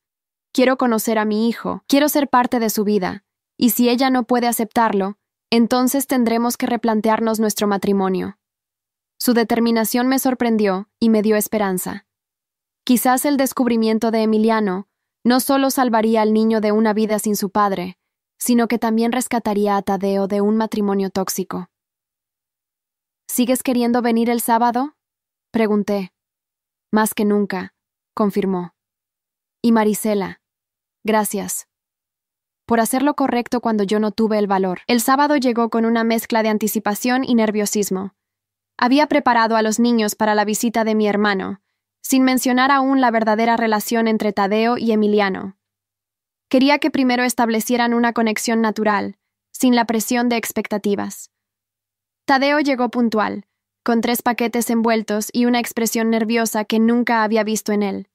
Quiero conocer a mi hijo, quiero ser parte de su vida, y si ella no puede aceptarlo, entonces tendremos que replantearnos nuestro matrimonio. Su determinación me sorprendió y me dio esperanza. Quizás el descubrimiento de Emiliano no solo salvaría al niño de una vida sin su padre, sino que también rescataría a Tadeo de un matrimonio tóxico. ¿Sigues queriendo venir el sábado?, pregunté. Más que nunca, confirmó. Y Marisela, gracias por hacer lo correcto cuando yo no tuve el valor. El sábado llegó con una mezcla de anticipación y nerviosismo. Había preparado a los niños para la visita de mi hermano, sin mencionar aún la verdadera relación entre Tadeo y Emiliano. Quería que primero establecieran una conexión natural, sin la presión de expectativas. Tadeo llegó puntual, con 3 paquetes envueltos y una expresión nerviosa que nunca había visto en él.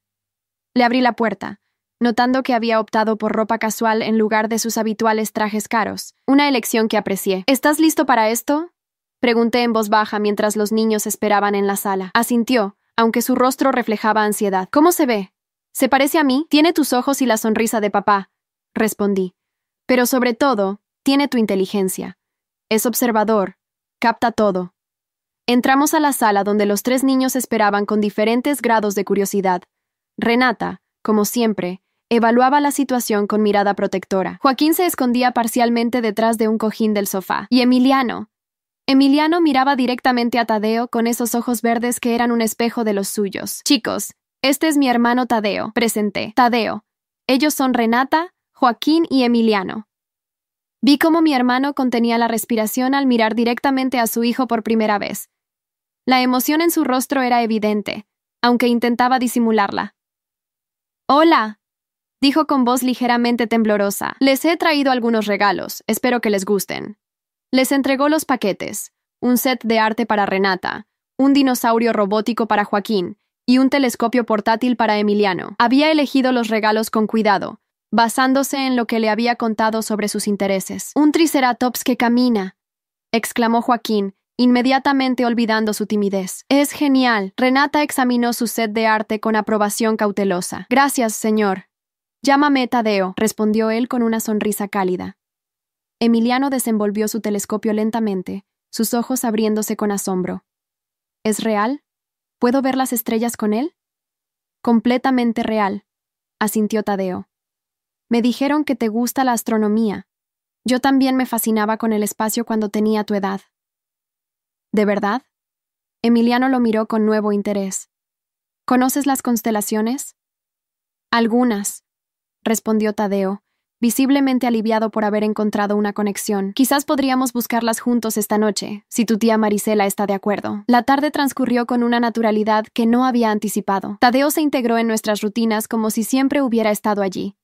Le abrí la puerta, notando que había optado por ropa casual en lugar de sus habituales trajes caros, una elección que aprecié. ¿Estás listo para esto?, pregunté en voz baja mientras los niños esperaban en la sala. Asintió, aunque su rostro reflejaba ansiedad. ¿Cómo se ve?, Se parece a mí, tiene tus ojos y la sonrisa de papá, respondí. Pero sobre todo, tiene tu inteligencia. Es observador, capta todo. Entramos a la sala donde los 3 niños esperaban con diferentes grados de curiosidad. Renata, como siempre, evaluaba la situación con mirada protectora. Joaquín se escondía parcialmente detrás de un cojín del sofá. ¿Y Emiliano? Emiliano miraba directamente a Tadeo con esos ojos verdes que eran un espejo de los suyos. Chicos, este es mi hermano Tadeo, presenté. Tadeo. Ellos son Renata, Joaquín y Emiliano. Vi cómo mi hermano contenía la respiración al mirar directamente a su hijo por primera vez. La emoción en su rostro era evidente, aunque intentaba disimularla. «Hola», dijo con voz ligeramente temblorosa. «Les he traído algunos regalos, espero que les gusten». Les entregó los paquetes, un set de arte para Renata, un dinosaurio robótico para Joaquín y un telescopio portátil para Emiliano. Había elegido los regalos con cuidado, basándose en lo que le había contado sobre sus intereses. «Un triceratops que camina», exclamó Joaquín, inmediatamente olvidando su timidez. «Es genial». Renata examinó su set de arte con aprobación cautelosa. «Gracias, señor». «Llámame Tadeo», respondió él con una sonrisa cálida. Emiliano desenvolvió su telescopio lentamente, sus ojos abriéndose con asombro. ¿Es real? ¿Puedo ver las estrellas con él? Completamente real, asintió Tadeo. Me dijeron que te gusta la astronomía. Yo también me fascinaba con el espacio cuando tenía tu edad. ¿De verdad? Emiliano lo miró con nuevo interés. ¿Conoces las constelaciones? Algunas, respondió Tadeo, visiblemente aliviado por haber encontrado una conexión. Quizás podríamos buscarlas juntos esta noche, si tu tía Marisela está de acuerdo. La tarde transcurrió con una naturalidad que no había anticipado. Tadeo se integró en nuestras rutinas como si siempre hubiera estado allí.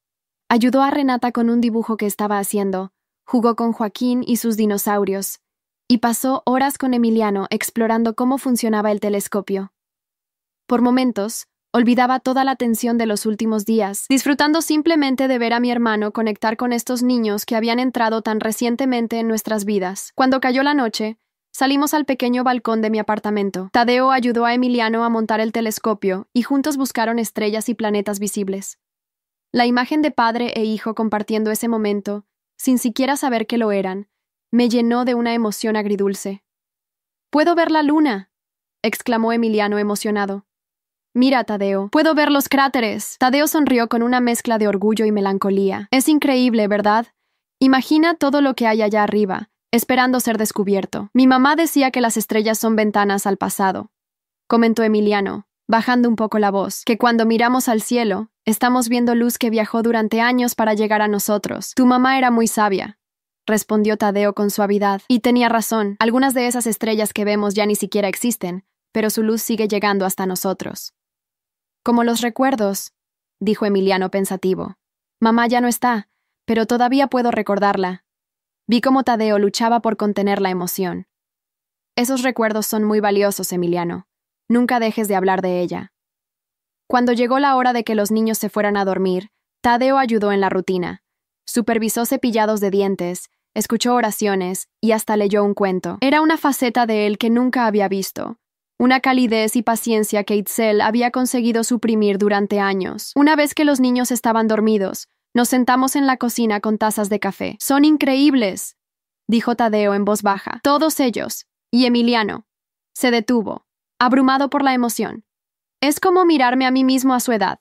Ayudó a Renata con un dibujo que estaba haciendo, jugó con Joaquín y sus dinosaurios, y pasó horas con Emiliano explorando cómo funcionaba el telescopio. Por momentos, olvidaba toda la tensión de los últimos días, disfrutando simplemente de ver a mi hermano conectar con estos niños que habían entrado tan recientemente en nuestras vidas. Cuando cayó la noche, salimos al pequeño balcón de mi apartamento. Tadeo ayudó a Emiliano a montar el telescopio y juntos buscaron estrellas y planetas visibles. La imagen de padre e hijo compartiendo ese momento, sin siquiera saber que lo eran, me llenó de una emoción agridulce. «¡Puedo ver la luna!», exclamó Emiliano emocionado. «Mira, Tadeo, puedo ver los cráteres». Tadeo sonrió con una mezcla de orgullo y melancolía. «Es increíble, ¿verdad? Imagina todo lo que hay allá arriba, esperando ser descubierto. Mi mamá decía que las estrellas son ventanas al pasado», comentó Emiliano, bajando un poco la voz, «que cuando miramos al cielo, estamos viendo luz que viajó durante años para llegar a nosotros. Tu mamá era muy sabia», respondió Tadeo con suavidad, «y tenía razón. Algunas de esas estrellas que vemos ya ni siquiera existen, pero su luz sigue llegando hasta nosotros». «Como los recuerdos», dijo Emiliano pensativo. «Mamá ya no está, pero todavía puedo recordarla». Vi cómo Tadeo luchaba por contener la emoción. «Esos recuerdos son muy valiosos, Emiliano. Nunca dejes de hablar de ella». Cuando llegó la hora de que los niños se fueran a dormir, Tadeo ayudó en la rutina. Supervisó cepillados de dientes, escuchó oraciones y hasta leyó un cuento. Era una faceta de él que nunca había visto. Una calidez y paciencia que Itzel había conseguido suprimir durante años. Una vez que los niños estaban dormidos, nos sentamos en la cocina con tazas de café. «Son increíbles», dijo Tadeo en voz baja. «Todos ellos. Y Emiliano». Se detuvo, abrumado por la emoción. «Es como mirarme a mí mismo a su edad.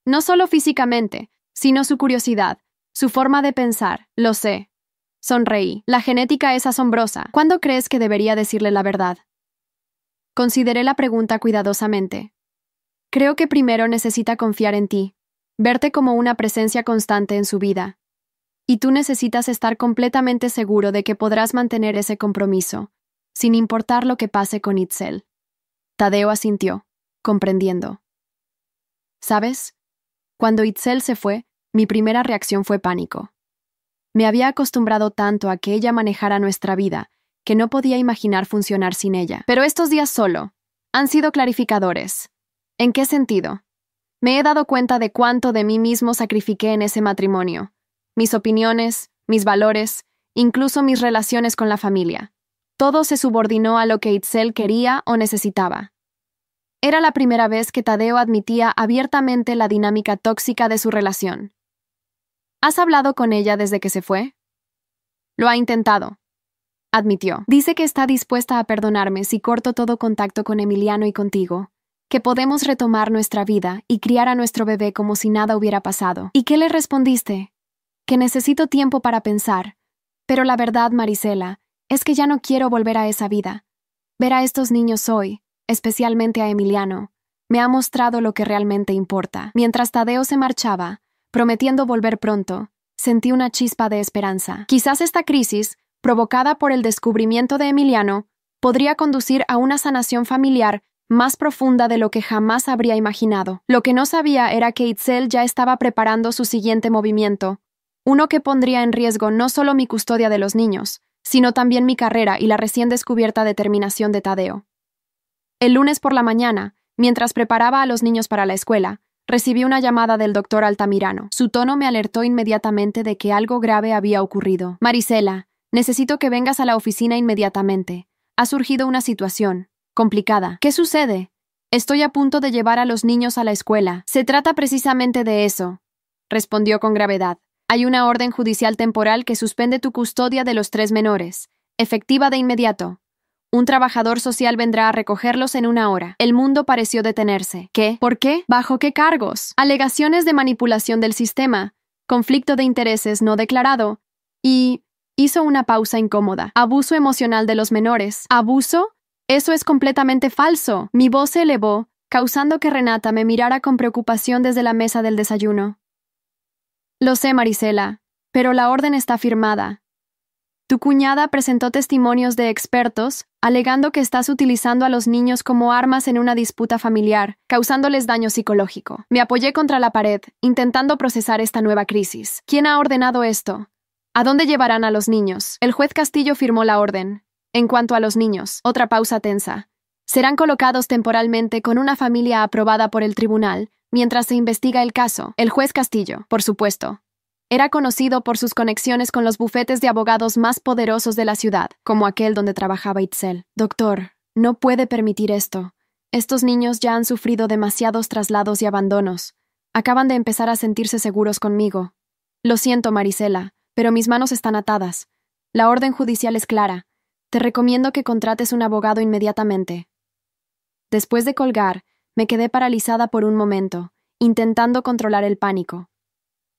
No solo físicamente, sino su curiosidad, su forma de pensar. Lo sé». Sonreí. «La genética es asombrosa. ¿Cuándo crees que debería decirle la verdad?» Consideré la pregunta cuidadosamente. «Creo que primero necesita confiar en ti, verte como una presencia constante en su vida. Y tú necesitas estar completamente seguro de que podrás mantener ese compromiso, sin importar lo que pase con Itzel». Tadeo asintió, comprendiendo. «¿Sabes? Cuando Itzel se fue, mi primera reacción fue pánico. Me había acostumbrado tanto a que ella manejara nuestra vida que no podía imaginar funcionar sin ella. Pero estos días solo han sido clarificadores. ¿En qué sentido? Me he dado cuenta de cuánto de mí mismo sacrifiqué en ese matrimonio. Mis opiniones, mis valores, incluso mis relaciones con la familia. Todo se subordinó a lo que Itzel quería o necesitaba. Era la primera vez que Tadeo admitía abiertamente la dinámica tóxica de su relación. ¿Has hablado con ella desde que se fue? Lo ha intentado, admitió. Dice que está dispuesta a perdonarme si corto todo contacto con Emiliano y contigo, que podemos retomar nuestra vida y criar a nuestro bebé como si nada hubiera pasado. ¿Y qué le respondiste? Que necesito tiempo para pensar. Pero la verdad, Marisela, es que ya no quiero volver a esa vida. Ver a estos niños hoy, especialmente a Emiliano, me ha mostrado lo que realmente importa. Mientras Tadeo se marchaba, prometiendo volver pronto, sentí una chispa de esperanza. Quizás esta crisis, provocada por el descubrimiento de Emiliano, podría conducir a una sanación familiar más profunda de lo que jamás habría imaginado. Lo que no sabía era que Itzel ya estaba preparando su siguiente movimiento, uno que pondría en riesgo no solo mi custodia de los niños, sino también mi carrera y la recién descubierta determinación de Tadeo. El lunes por la mañana, mientras preparaba a los niños para la escuela, recibí una llamada del doctor Altamirano. Su tono me alertó inmediatamente de que algo grave había ocurrido. Marisela, necesito que vengas a la oficina inmediatamente. Ha surgido una situación complicada. ¿Qué sucede? Estoy a punto de llevar a los niños a la escuela. Se trata precisamente de eso, respondió con gravedad. Hay una orden judicial temporal que suspende tu custodia de los 3 menores, efectiva de inmediato. Un trabajador social vendrá a recogerlos en 1 hora. El mundo pareció detenerse. ¿Qué? ¿Por qué? ¿Bajo qué cargos? Alegaciones de manipulación del sistema, conflicto de intereses no declarado, y... hizo una pausa incómoda. Abuso emocional de los menores. ¿Abuso? Eso es completamente falso. Mi voz se elevó, causando que Renata me mirara con preocupación desde la mesa del desayuno. Lo sé, Marisela, pero la orden está firmada. Tu cuñada presentó testimonios de expertos, alegando que estás utilizando a los niños como armas en una disputa familiar, causándoles daño psicológico. Me apoyé contra la pared, intentando procesar esta nueva crisis. ¿Quién ha ordenado esto? ¿A dónde llevarán a los niños? El juez Castillo firmó la orden. En cuanto a los niños, otra pausa tensa. Serán colocados temporalmente con una familia aprobada por el tribunal, mientras se investiga el caso. El juez Castillo, por supuesto, era conocido por sus conexiones con los bufetes de abogados más poderosos de la ciudad, como aquel donde trabajaba Itzel. Doctor, no puede permitir esto. Estos niños ya han sufrido demasiados traslados y abandonos. Acaban de empezar a sentirse seguros conmigo. Lo siento, Marisela, pero mis manos están atadas. La orden judicial es clara. Te recomiendo que contrates un abogado inmediatamente. Después de colgar, me quedé paralizada por un momento, intentando controlar el pánico.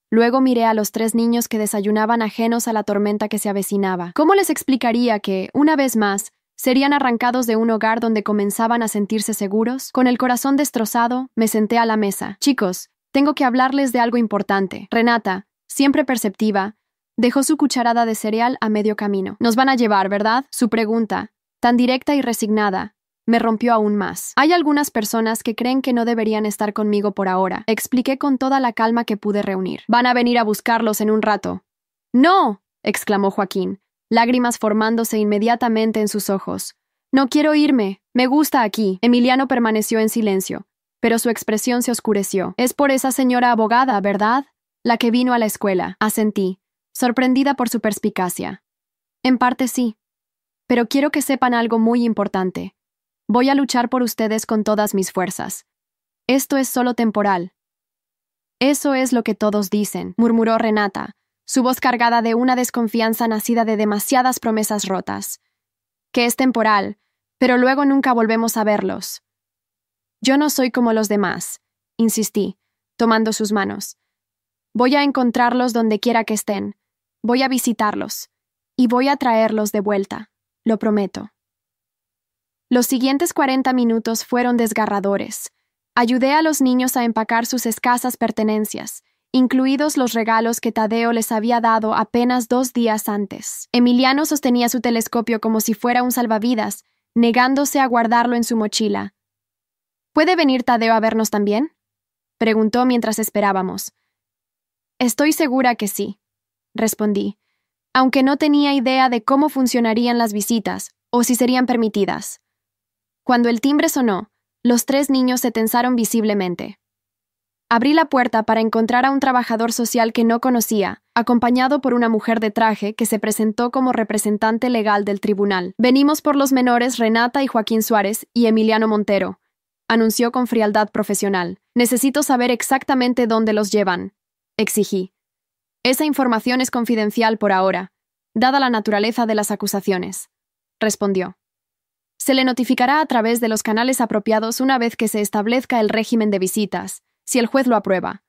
Luego miré a los 3 niños que desayunaban ajenos a la tormenta que se avecinaba. ¿Cómo les explicaría que, una vez más, serían arrancados de un hogar donde comenzaban a sentirse seguros? Con el corazón destrozado, me senté a la mesa. Chicos, tengo que hablarles de algo importante. Renata, siempre perceptiva, dejó su cucharada de cereal a medio camino. Nos van a llevar, ¿verdad? Su pregunta, tan directa y resignada, me rompió aún más. Hay algunas personas que creen que no deberían estar conmigo por ahora. Expliqué con toda la calma que pude reunir. Van a venir a buscarlos en un rato. ¡No!, exclamó Joaquín, lágrimas formándose inmediatamente en sus ojos. No quiero irme. Me gusta aquí. Emiliano permaneció en silencio, pero su expresión se oscureció. Es por esa señora abogada, ¿verdad? La que vino a la escuela. Asentí, sorprendida por su perspicacia. En parte sí. Pero quiero que sepan algo muy importante. Voy a luchar por ustedes con todas mis fuerzas. Esto es solo temporal. Eso es lo que todos dicen, murmuró Renata, su voz cargada de una desconfianza nacida de demasiadas promesas rotas. Que es temporal, pero luego nunca volvemos a verlos. Yo no soy como los demás, insistí, tomando sus manos. Voy a encontrarlos donde quiera que estén. Voy a visitarlos. Y voy a traerlos de vuelta. Lo prometo. Los siguientes 40 minutos fueron desgarradores. Ayudé a los niños a empacar sus escasas pertenencias, incluidos los regalos que Tadeo les había dado apenas 2 días antes. Emiliano sostenía su telescopio como si fuera un salvavidas, negándose a guardarlo en su mochila. ¿Puede venir Tadeo a vernos también?, preguntó mientras esperábamos. Estoy segura que sí, respondí, aunque no tenía idea de cómo funcionarían las visitas o si serían permitidas. Cuando el timbre sonó, los 3 niños se tensaron visiblemente. Abrí la puerta para encontrar a un trabajador social que no conocía, acompañado por una mujer de traje que se presentó como representante legal del tribunal. Venimos por los menores Renata y Joaquín Suárez y Emiliano Montero, anunció con frialdad profesional. Necesito saber exactamente dónde los llevan, exigí. Esa información es confidencial por ahora, dada la naturaleza de las acusaciones, respondió. Se le notificará a través de los canales apropiados una vez que se establezca el régimen de visitas, si el juez lo aprueba.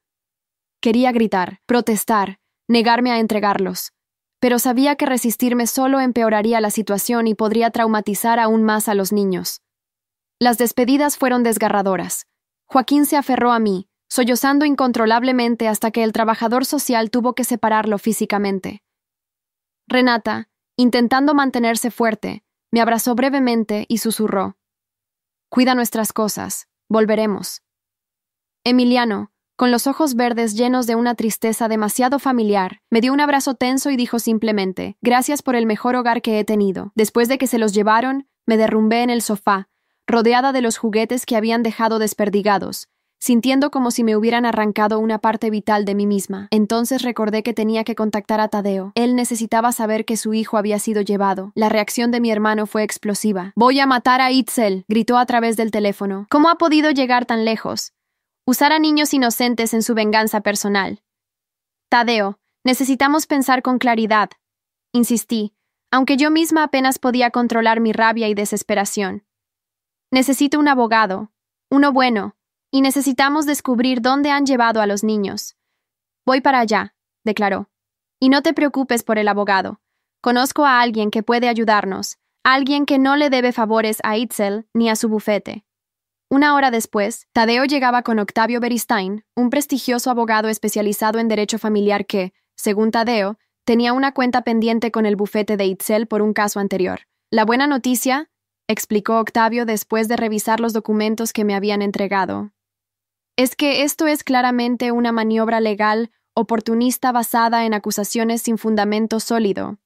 Quería gritar, protestar, negarme a entregarlos, pero sabía que resistirme solo empeoraría la situación y podría traumatizar aún más a los niños. Las despedidas fueron desgarradoras. Joaquín se aferró a mí, sollozando incontrolablemente hasta que el trabajador social tuvo que separarlo físicamente. Renata, intentando mantenerse fuerte, me abrazó brevemente y susurró: «Cuida nuestras cosas, volveremos». Emiliano, con los ojos verdes llenos de una tristeza demasiado familiar, me dio un abrazo tenso y dijo simplemente: «Gracias por el mejor hogar que he tenido». Después de que se los llevaron, me derrumbé en el sofá, rodeada de los juguetes que habían dejado desperdigados, sintiendo como si me hubieran arrancado una parte vital de mí misma. Entonces recordé que tenía que contactar a Tadeo. Él necesitaba saber que su hijo había sido llevado. La reacción de mi hermano fue explosiva. «Voy a matar a Itzel», gritó a través del teléfono. «¿Cómo ha podido llegar tan lejos? Usar a niños inocentes en su venganza personal». «Tadeo, necesitamos pensar con claridad», insistí, aunque yo misma apenas podía controlar mi rabia y desesperación. «Necesito un abogado, uno bueno, y necesitamos descubrir dónde han llevado a los niños». «Voy para allá», declaró. «Y no te preocupes por el abogado. Conozco a alguien que puede ayudarnos, alguien que no le debe favores a Itzel ni a su bufete». Una hora después, Tadeo llegaba con Octavio Beristain, un prestigioso abogado especializado en derecho familiar que, según Tadeo, tenía una cuenta pendiente con el bufete de Itzel por un caso anterior. «La buena noticia», explicó Octavio después de revisar los documentos que me habían entregado, «es que esto es claramente una maniobra legal oportunista basada en acusaciones sin fundamento sólido.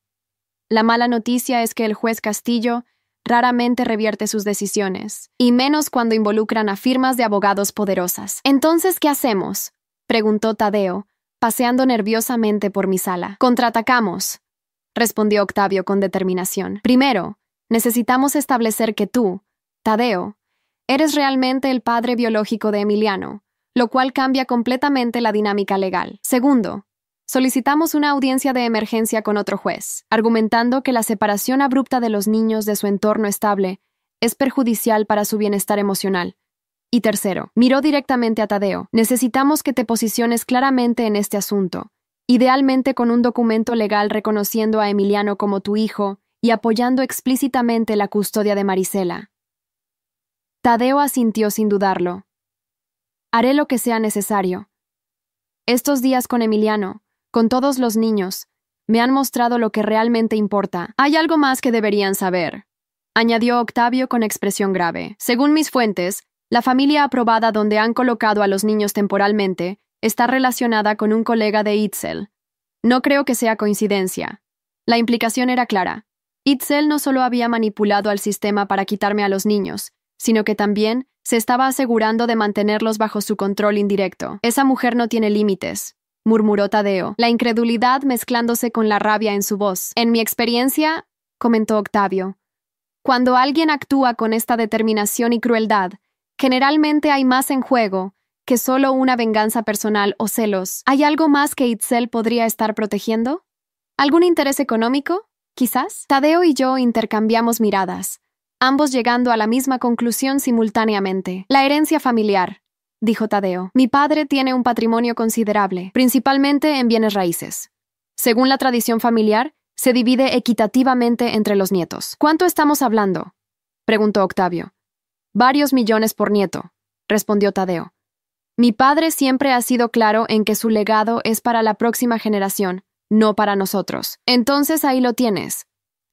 La mala noticia es que el juez Castillo raramente revierte sus decisiones, y menos cuando involucran a firmas de abogados poderosas». «Entonces, ¿qué hacemos?», preguntó Tadeo, paseando nerviosamente por mi sala. «Contraatacamos», respondió Octavio con determinación. «Primero, necesitamos establecer que tú, Tadeo, eres realmente el padre biológico de Emiliano, lo cual cambia completamente la dinámica legal. Segundo, solicitamos una audiencia de emergencia con otro juez, argumentando que la separación abrupta de los niños de su entorno estable es perjudicial para su bienestar emocional. Y tercero, miró directamente a Tadeo, necesitamos que te posiciones claramente en este asunto, idealmente con un documento legal reconociendo a Emiliano como tu hijo y apoyando explícitamente la custodia de Marisela». Tadeo asintió sin dudarlo. «Haré lo que sea necesario. Estos días con Emiliano, con todos los niños, me han mostrado lo que realmente importa. Hay algo más que deberían saber», añadió Octavio con expresión grave. «Según mis fuentes, la familia aprobada donde han colocado a los niños temporalmente está relacionada con un colega de Itzel. No creo que sea coincidencia. La implicación era clara. Itzel no solo había manipulado al sistema para quitarme a los niños, sino que también se estaba asegurando de mantenerlos bajo su control indirecto. Esa mujer no tiene límites», murmuró Tadeo, la incredulidad mezclándose con la rabia en su voz. «En mi experiencia», comentó Octavio, «cuando alguien actúa con esta determinación y crueldad, generalmente hay más en juego que solo una venganza personal o celos. ¿Hay algo más que Itzel podría estar protegiendo? ¿Algún interés económico, quizás?» Tadeo y yo intercambiamos miradas, ambos llegando a la misma conclusión simultáneamente. «La herencia familiar», dijo Tadeo. «Mi padre tiene un patrimonio considerable, principalmente en bienes raíces. Según la tradición familiar, se divide equitativamente entre los nietos». «¿Cuánto estamos hablando?», preguntó Octavio. «Varios millones por nieto», respondió Tadeo. «Mi padre siempre ha sido claro en que su legado es para la próxima generación, no para nosotros». «Entonces ahí lo tienes»,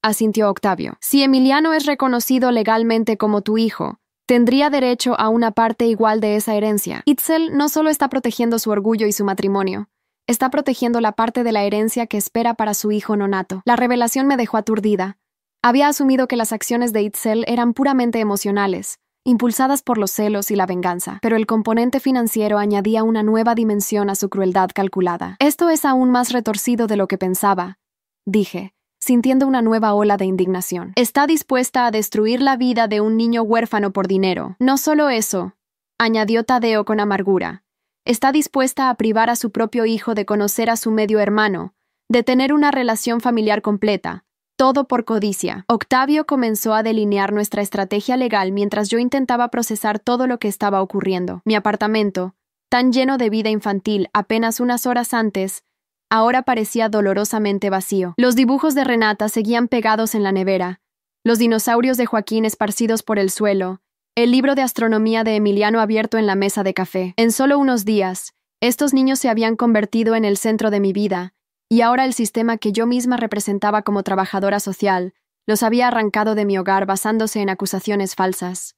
asintió Octavio. «Si Emiliano es reconocido legalmente como tu hijo, tendría derecho a una parte igual de esa herencia. Itzel no solo está protegiendo su orgullo y su matrimonio, está protegiendo la parte de la herencia que espera para su hijo nonato». La revelación me dejó aturdida. Había asumido que las acciones de Itzel eran puramente emocionales, impulsadas por los celos y la venganza, pero el componente financiero añadía una nueva dimensión a su crueldad calculada. «Esto es aún más retorcido de lo que pensaba», dije, sintiendo una nueva ola de indignación. Está dispuesta a destruir la vida de un niño huérfano por dinero. No solo eso, añadió Tadeo con amargura. Está dispuesta a privar a su propio hijo de conocer a su medio hermano, de tener una relación familiar completa. Todo por codicia. Octavio comenzó a delinear nuestra estrategia legal mientras yo intentaba procesar todo lo que estaba ocurriendo. Mi apartamento, tan lleno de vida infantil apenas unas horas antes, ahora parecía dolorosamente vacío. Los dibujos de Renata seguían pegados en la nevera, los dinosaurios de Joaquín esparcidos por el suelo, el libro de astronomía de Emiliano abierto en la mesa de café. En solo unos días, estos niños se habían convertido en el centro de mi vida, y ahora el sistema que yo misma representaba como trabajadora social los había arrancado de mi hogar basándose en acusaciones falsas.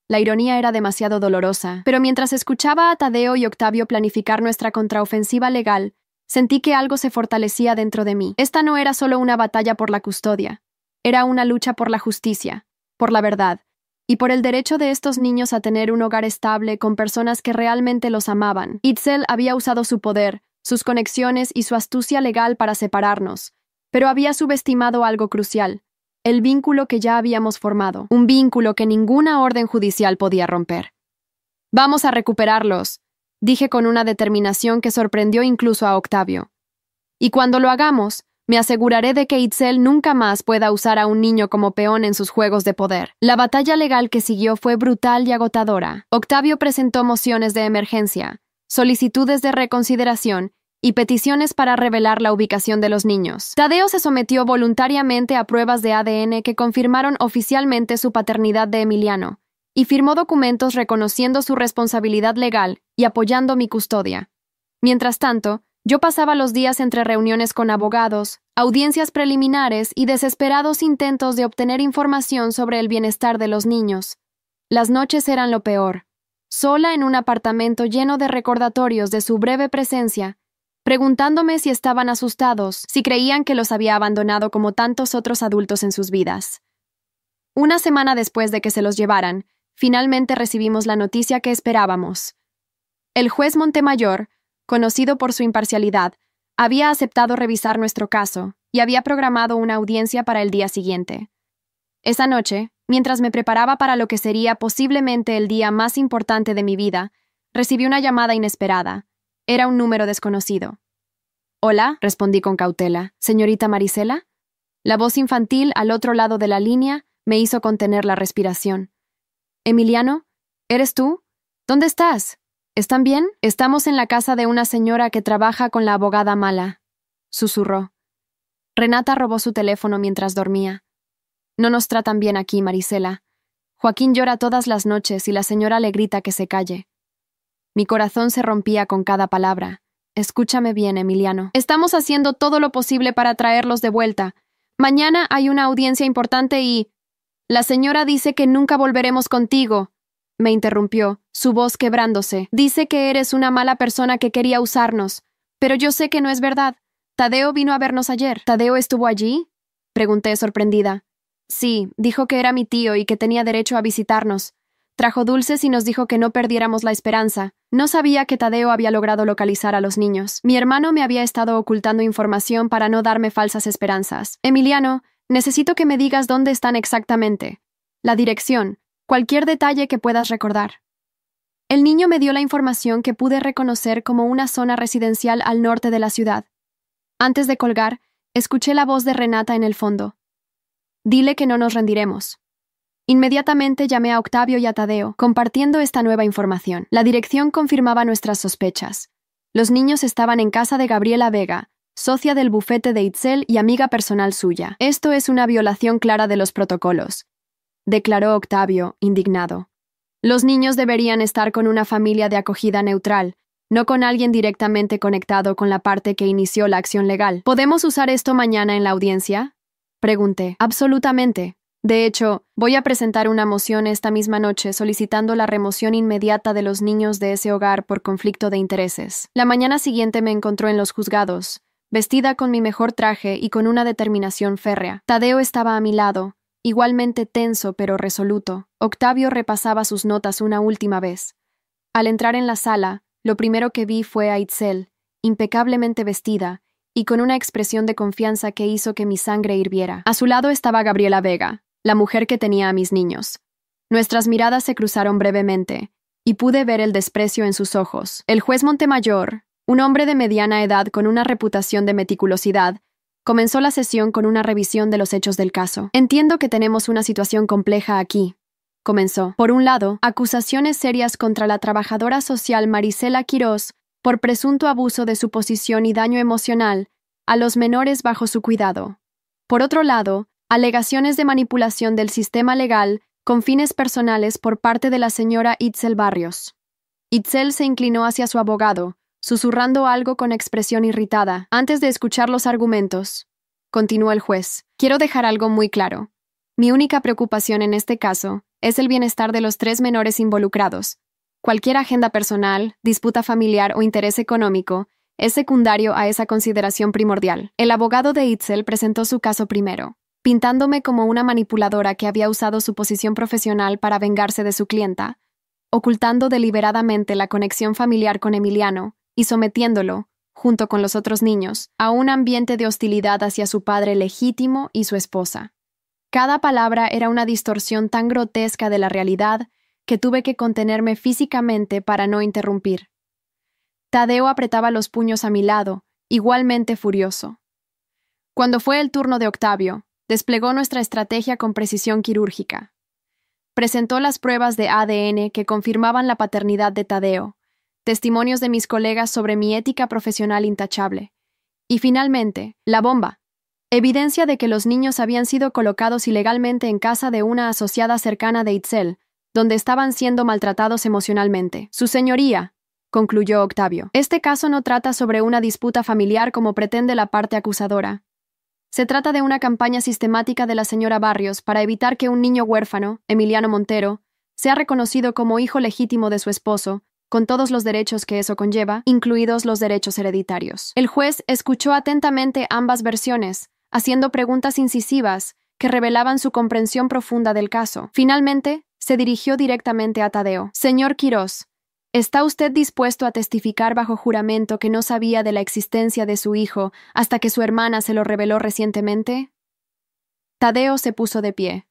La ironía era demasiado dolorosa, pero mientras escuchaba a Tadeo y Octavio planificar nuestra contraofensiva legal, sentí que algo se fortalecía dentro de mí. Esta no era solo una batalla por la custodia, era una lucha por la justicia, por la verdad, y por el derecho de estos niños a tener un hogar estable con personas que realmente los amaban. Itzel había usado su poder, sus conexiones y su astucia legal para separarnos, pero había subestimado algo crucial, el vínculo que ya habíamos formado, un vínculo que ninguna orden judicial podía romper. «Vamos a recuperarlos», dije con una determinación que sorprendió incluso a Octavio. «Y cuando lo hagamos, me aseguraré de que Itzel nunca más pueda usar a un niño como peón en sus juegos de poder». La batalla legal que siguió fue brutal y agotadora. Octavio presentó mociones de emergencia, solicitudes de reconsideración y peticiones para revelar la ubicación de los niños. Tadeo se sometió voluntariamente a pruebas de ADN que confirmaron oficialmente su paternidad de Emiliano, y firmó documentos reconociendo su responsabilidad legal y apoyando mi custodia. Mientras tanto, yo pasaba los días entre reuniones con abogados, audiencias preliminares y desesperados intentos de obtener información sobre el bienestar de los niños. Las noches eran lo peor. Sola en un apartamento lleno de recordatorios de su breve presencia, preguntándome si estaban asustados, si creían que los había abandonado como tantos otros adultos en sus vidas. Una semana después de que se los llevaran, finalmente recibimos la noticia que esperábamos. El juez Montemayor, conocido por su imparcialidad, había aceptado revisar nuestro caso y había programado una audiencia para el día siguiente. Esa noche, mientras me preparaba para lo que sería posiblemente el día más importante de mi vida, recibí una llamada inesperada. Era un número desconocido. «Hola», respondí con cautela. «¿Señorita Marisela?» La voz infantil al otro lado de la línea me hizo contener la respiración. «Emiliano, ¿eres tú? ¿Dónde estás? ¿Están bien? Estamos en la casa de una señora que trabaja con la abogada Mala», susurró. Renata robó su teléfono mientras dormía. «No nos tratan bien aquí, Marisela. Joaquín llora todas las noches y la señora le grita que se calle». Mi corazón se rompía con cada palabra. «Escúchame bien, Emiliano. Estamos haciendo todo lo posible para traerlos de vuelta. Mañana hay una audiencia importante y... La señora dice que nunca volveremos contigo», me interrumpió, su voz quebrándose. «Dice que eres una mala persona que quería usarnos. Pero yo sé que no es verdad. Tadeo vino a vernos ayer». «¿Tadeo estuvo allí?», pregunté sorprendida. «Sí, dijo que era mi tío y que tenía derecho a visitarnos. Trajo dulces y nos dijo que no perdiéramos la esperanza. No sabía que Tadeo había logrado localizar a los niños. Mi hermano me había estado ocultando información para no darme falsas esperanzas. Emiliano, necesito que me digas dónde están exactamente. La dirección, cualquier detalle que puedas recordar». El niño me dio la información que pude reconocer como una zona residencial al norte de la ciudad. Antes de colgar, escuché la voz de Renata en el fondo. «Dile que no nos rendiremos». Inmediatamente llamé a Octavio y a Tadeo, compartiendo esta nueva información. La dirección confirmaba nuestras sospechas. Los niños estaban en casa de Gabriela Vega, socia del bufete de Itzel y amiga personal suya. «Esto es una violación clara de los protocolos», declaró Octavio, indignado. «Los niños deberían estar con una familia de acogida neutral, no con alguien directamente conectado con la parte que inició la acción legal. ¿Podemos usar esto mañana en la audiencia?», pregunté. «Absolutamente. De hecho, voy a presentar una moción esta misma noche solicitando la remoción inmediata de los niños de ese hogar por conflicto de intereses». La mañana siguiente me encontró en los juzgados, vestida con mi mejor traje y con una determinación férrea. Tadeo estaba a mi lado, igualmente tenso pero resoluto. Octavio repasaba sus notas una última vez. Al entrar en la sala, lo primero que vi fue a Itzel, impecablemente vestida, y con una expresión de confianza que hizo que mi sangre hirviera. A su lado estaba Gabriela Vega, la mujer que tenía a mis niños. Nuestras miradas se cruzaron brevemente, y pude ver el desprecio en sus ojos. El juez Montemayor, un hombre de mediana edad con una reputación de meticulosidad, comenzó la sesión con una revisión de los hechos del caso. Entiendo que tenemos una situación compleja aquí, comenzó. Por un lado, acusaciones serias contra la trabajadora social Marisela Quirós por presunto abuso de su posición y daño emocional a los menores bajo su cuidado. Por otro lado, alegaciones de manipulación del sistema legal con fines personales por parte de la señora Itzel Barrios. Itzel se inclinó hacia su abogado, susurrando algo con expresión irritada. Antes de escuchar los argumentos, continuó el juez, quiero dejar algo muy claro. Mi única preocupación en este caso es el bienestar de los 3 menores involucrados. Cualquier agenda personal, disputa familiar o interés económico es secundario a esa consideración primordial. El abogado de Itzel presentó su caso primero, pintándome como una manipuladora que había usado su posición profesional para vengarse de su clienta, ocultando deliberadamente la conexión familiar con Emiliano y sometiéndolo, junto con los otros niños, a un ambiente de hostilidad hacia su padre legítimo y su esposa. Cada palabra era una distorsión tan grotesca de la realidad que tuve que contenerme físicamente para no interrumpir. Tadeo apretaba los puños a mi lado, igualmente furioso. Cuando fue el turno de Octavio, desplegó nuestra estrategia con precisión quirúrgica. Presentó las pruebas de ADN que confirmaban la paternidad de Tadeo, testimonios de mis colegas sobre mi ética profesional intachable. Y finalmente, la bomba. Evidencia de que los niños habían sido colocados ilegalmente en casa de una asociada cercana de Itzel, donde estaban siendo maltratados emocionalmente. Su señoría, concluyó Octavio, este caso no trata sobre una disputa familiar como pretende la parte acusadora. Se trata de una campaña sistemática de la señora Barrios para evitar que un niño huérfano, Emiliano Montero, sea reconocido como hijo legítimo de su esposo, con todos los derechos que eso conlleva, incluidos los derechos hereditarios. El juez escuchó atentamente ambas versiones, haciendo preguntas incisivas que revelaban su comprensión profunda del caso. Finalmente, se dirigió directamente a Tadeo. Señor Quirós, ¿está usted dispuesto a testificar bajo juramento que no sabía de la existencia de su hijo hasta que su hermana se lo reveló recientemente? Tadeo se puso de pie.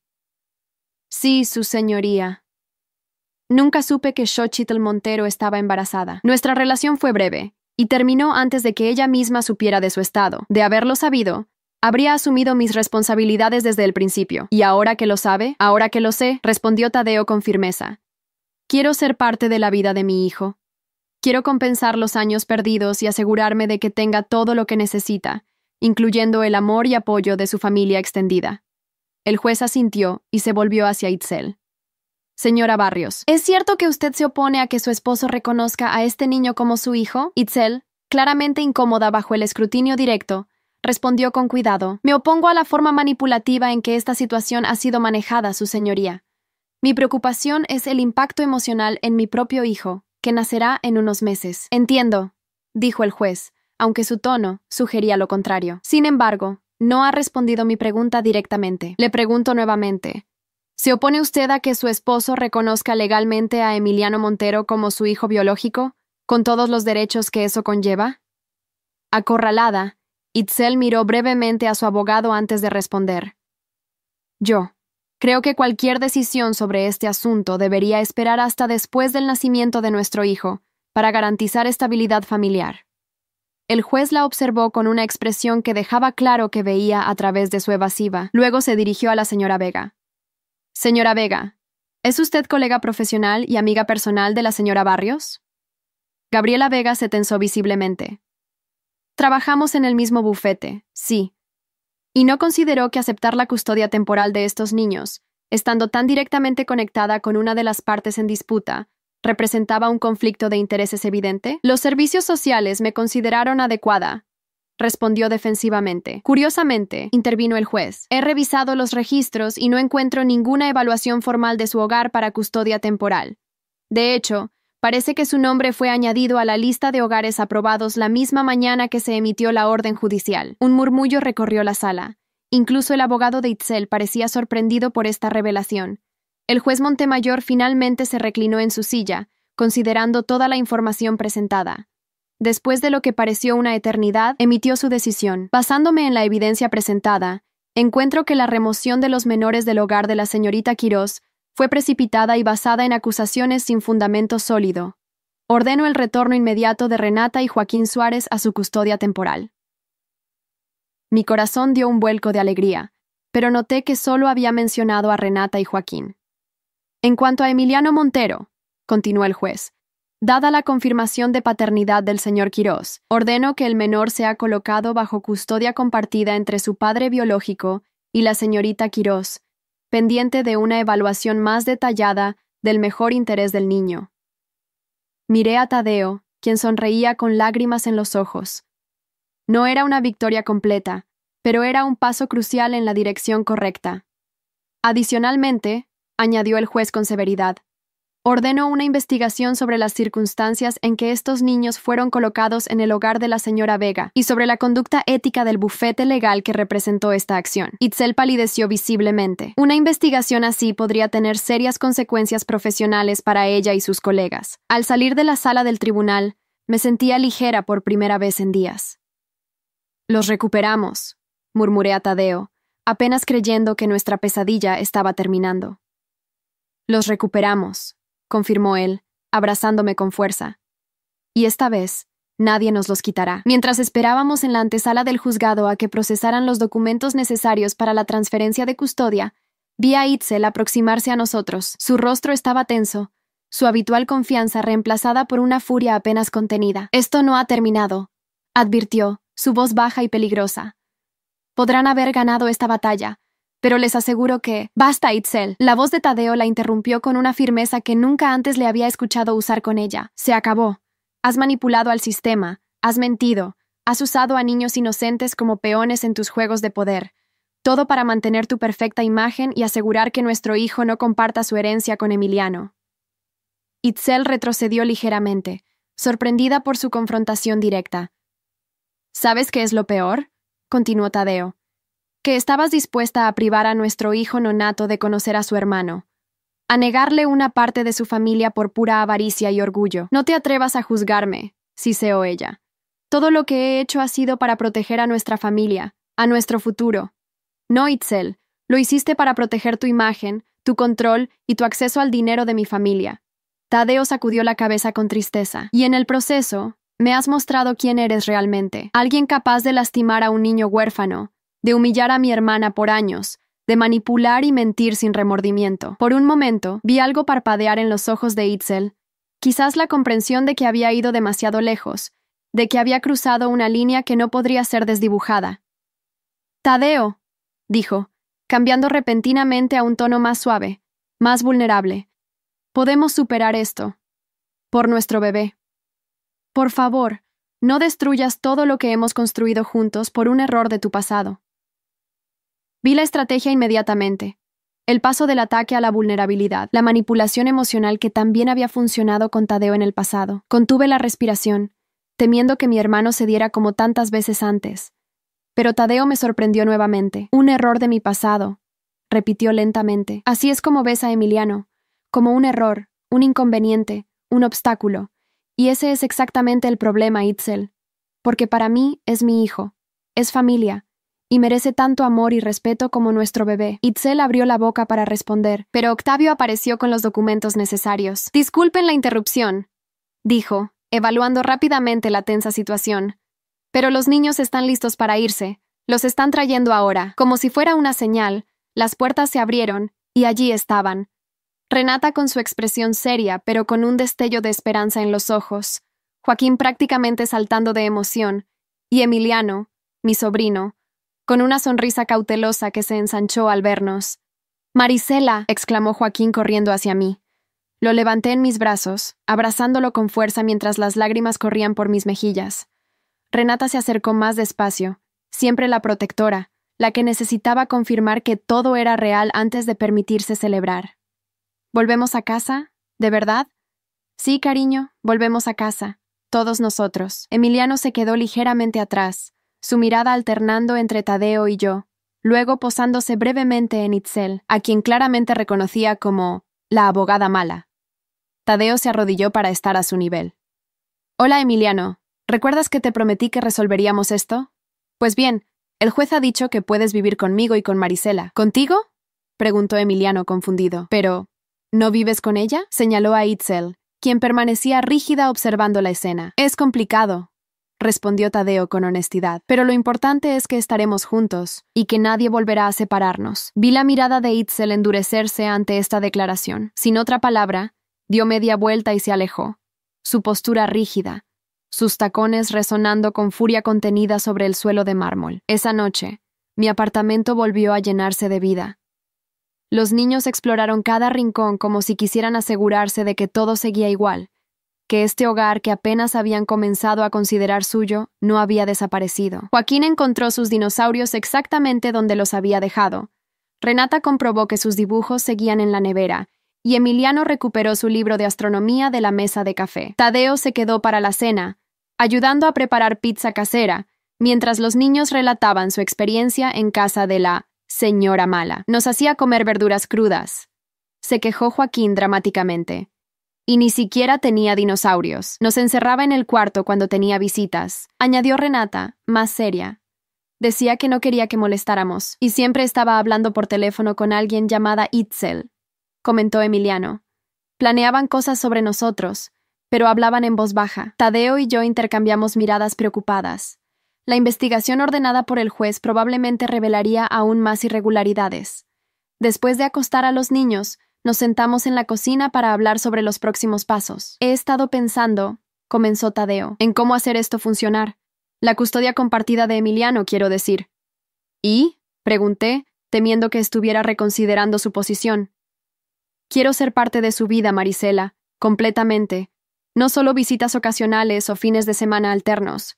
Sí, su señoría. Nunca supe que Xochitl Montero estaba embarazada. Nuestra relación fue breve, y terminó antes de que ella misma supiera de su estado. De haberlo sabido, habría asumido mis responsabilidades desde el principio. ¿Y ahora que lo sabe? Ahora que lo sé, respondió Tadeo con firmeza. Quiero ser parte de la vida de mi hijo. Quiero compensar los años perdidos y asegurarme de que tenga todo lo que necesita, incluyendo el amor y apoyo de su familia extendida. El juez asintió y se volvió hacia Itzel. Señora Barrios, ¿es cierto que usted se opone a que su esposo reconozca a este niño como su hijo? Itzel, claramente incómoda bajo el escrutinio directo, respondió con cuidado. Me opongo a la forma manipulativa en que esta situación ha sido manejada, su señoría. Mi preocupación es el impacto emocional en mi propio hijo, que nacerá en unos meses. Entiendo, dijo el juez, aunque su tono sugería lo contrario. Sin embargo, no ha respondido mi pregunta directamente. Le pregunto nuevamente. ¿Se opone usted a que su esposo reconozca legalmente a Emiliano Montero como su hijo biológico, con todos los derechos que eso conlleva? Acorralada, Itzel miró brevemente a su abogado antes de responder. Yo creo que cualquier decisión sobre este asunto debería esperar hasta después del nacimiento de nuestro hijo, para garantizar estabilidad familiar. El juez la observó con una expresión que dejaba claro que veía a través de su evasiva. Luego se dirigió a la señora Vega. Señora Vega, ¿es usted colega profesional y amiga personal de la señora Barrios? Gabriela Vega se tensó visiblemente. Trabajamos en el mismo bufete, sí. Y no consideró que aceptar la custodia temporal de estos niños, estando tan directamente conectada con una de las partes en disputa, representaba un conflicto de intereses evidente. Los servicios sociales me consideraron adecuada, respondió defensivamente. Curiosamente, intervino el juez. He revisado los registros y no encuentro ninguna evaluación formal de su hogar para custodia temporal. De hecho, parece que su nombre fue añadido a la lista de hogares aprobados la misma mañana que se emitió la orden judicial. Un murmullo recorrió la sala. Incluso el abogado de Itzel parecía sorprendido por esta revelación. El juez Montemayor finalmente se reclinó en su silla, considerando toda la información presentada. Después de lo que pareció una eternidad, emitió su decisión. Basándome en la evidencia presentada, encuentro que la remoción de los menores del hogar de la señorita Quirós fue precipitada y basada en acusaciones sin fundamento sólido. Ordeno el retorno inmediato de Renata y Joaquín Suárez a su custodia temporal. Mi corazón dio un vuelco de alegría, pero noté que solo había mencionado a Renata y Joaquín. En cuanto a Emiliano Montero, continuó el juez, dada la confirmación de paternidad del señor Quirós, ordeno que el menor sea colocado bajo custodia compartida entre su padre biológico y la señorita Quirós, pendiente de una evaluación más detallada del mejor interés del niño. Miré a Tadeo, quien sonreía con lágrimas en los ojos. No era una victoria completa, pero era un paso crucial en la dirección correcta. Adicionalmente, añadió el juez con severidad, ordeno una investigación sobre las circunstancias en que estos niños fueron colocados en el hogar de la señora Vega y sobre la conducta ética del bufete legal que representó esta acción. Itzel palideció visiblemente. Una investigación así podría tener serias consecuencias profesionales para ella y sus colegas. Al salir de la sala del tribunal, me sentía ligera por primera vez en días. «Los recuperamos», murmuré a Tadeo, apenas creyendo que nuestra pesadilla estaba terminando. «Los recuperamos», confirmó él, abrazándome con fuerza. «Y esta vez, nadie nos los quitará». Mientras esperábamos en la antesala del juzgado a que procesaran los documentos necesarios para la transferencia de custodia, vi a Itzel aproximarse a nosotros. Su rostro estaba tenso, su habitual confianza reemplazada por una furia apenas contenida. «Esto no ha terminado», advirtió, su voz baja y peligrosa. «Podrán haber ganado esta batalla, pero les aseguro que...» «Basta, Itzel». La voz de Tadeo la interrumpió con una firmeza que nunca antes le había escuchado usar con ella. «Se acabó. Has manipulado al sistema, has mentido, has usado a niños inocentes como peones en tus juegos de poder. Todo para mantener tu perfecta imagen y asegurar que nuestro hijo no comparta su herencia con Emiliano». Itzel retrocedió ligeramente, sorprendida por su confrontación directa. «¿Sabes qué es lo peor?», continuó Tadeo. «Que estabas dispuesta a privar a nuestro hijo nonato de conocer a su hermano, a negarle una parte de su familia por pura avaricia y orgullo. No te atrevas a juzgarme», siseó ella. «Todo lo que he hecho ha sido para proteger a nuestra familia, a nuestro futuro. No, Itzel, lo hiciste para proteger tu imagen, tu control y tu acceso al dinero de mi familia». Tadeo sacudió la cabeza con tristeza. «Y en el proceso, me has mostrado quién eres realmente. Alguien capaz de lastimar a un niño huérfano, de humillar a mi hermana por años, de manipular y mentir sin remordimiento». Por un momento, vi algo parpadear en los ojos de Itzel, quizás la comprensión de que había ido demasiado lejos, de que había cruzado una línea que no podría ser desdibujada. «Tadeo», dijo, cambiando repentinamente a un tono más suave, más vulnerable, «podemos superar esto. Por nuestro bebé. Por favor, no destruyas todo lo que hemos construido juntos por un error de tu pasado». Vi la estrategia inmediatamente. El paso del ataque a la vulnerabilidad, la manipulación emocional que también había funcionado con Tadeo en el pasado. Contuve la respiración, temiendo que mi hermano se diera como tantas veces antes. Pero Tadeo me sorprendió nuevamente. «Un error de mi pasado», repitió lentamente. «Así es como ves a Emiliano, como un error, un inconveniente, un obstáculo. Y ese es exactamente el problema, Itzel. Porque para mí es mi hijo, es familia, y merece tanto amor y respeto como nuestro bebé». Itzel abrió la boca para responder, pero Octavio apareció con los documentos necesarios. «Disculpen la interrupción», dijo, evaluando rápidamente la tensa situación. «Pero los niños están listos para irse. Los están trayendo ahora». Como si fuera una señal, las puertas se abrieron, y allí estaban. Renata con su expresión seria, pero con un destello de esperanza en los ojos. Joaquín prácticamente saltando de emoción, y Emiliano, mi sobrino, con una sonrisa cautelosa que se ensanchó al vernos. «Marisela», exclamó Joaquín corriendo hacia mí. Lo levanté en mis brazos, abrazándolo con fuerza mientras las lágrimas corrían por mis mejillas. Renata se acercó más despacio, siempre la protectora, la que necesitaba confirmar que todo era real antes de permitirse celebrar. «¿Volvemos a casa? ¿De verdad?» «Sí, cariño, volvemos a casa. Todos nosotros». Emiliano se quedó ligeramente atrás, su mirada alternando entre Tadeo y yo, luego posándose brevemente en Itzel, a quien claramente reconocía como la abogada mala. Tadeo se arrodilló para estar a su nivel. «Hola, Emiliano», ¿Recuerdas que te prometí que resolveríamos esto? Pues bien, el juez ha dicho que puedes vivir conmigo y con Marisela. ¿Contigo?, preguntó Emiliano confundido. Pero, ¿no vives con ella?, señaló a Itzel, quien permanecía rígida observando la escena. Es complicado, respondió Tadeo con honestidad, pero lo importante es que estaremos juntos y que nadie volverá a separarnos. Vi la mirada de Itzel endurecerse ante esta declaración. Sin otra palabra, dio media vuelta y se alejó, su postura rígida, sus tacones resonando con furia contenida sobre el suelo de mármol. Esa noche, mi apartamento volvió a llenarse de vida. Los niños exploraron cada rincón como si quisieran asegurarse de que todo seguía igual, que este hogar que apenas habían comenzado a considerar suyo no había desaparecido. Joaquín encontró sus dinosaurios exactamente donde los había dejado. Renata comprobó que sus dibujos seguían en la nevera, y Emiliano recuperó su libro de astronomía de la mesa de café. Tadeo se quedó para la cena, ayudando a preparar pizza casera, mientras los niños relataban su experiencia en casa de la señora Mala. Nos hacía comer verduras crudas, se quejó Joaquín dramáticamente. Y ni siquiera tenía dinosaurios. Nos encerraba en el cuarto cuando tenía visitas, añadió Renata, más seria. Decía que no quería que molestáramos, y siempre estaba hablando por teléfono con alguien llamada Itzel, comentó Emiliano. Planeaban cosas sobre nosotros, pero hablaban en voz baja. Tadeo y yo intercambiamos miradas preocupadas. La investigación ordenada por el juez probablemente revelaría aún más irregularidades. Después de acostar a los niños, nos sentamos en la cocina para hablar sobre los próximos pasos. He estado pensando, comenzó Tadeo, en cómo hacer esto funcionar. La custodia compartida de Emiliano, quiero decir. ¿Y?, pregunté, temiendo que estuviera reconsiderando su posición. Quiero ser parte de su vida, Marisela, completamente. No solo visitas ocasionales o fines de semana alternos.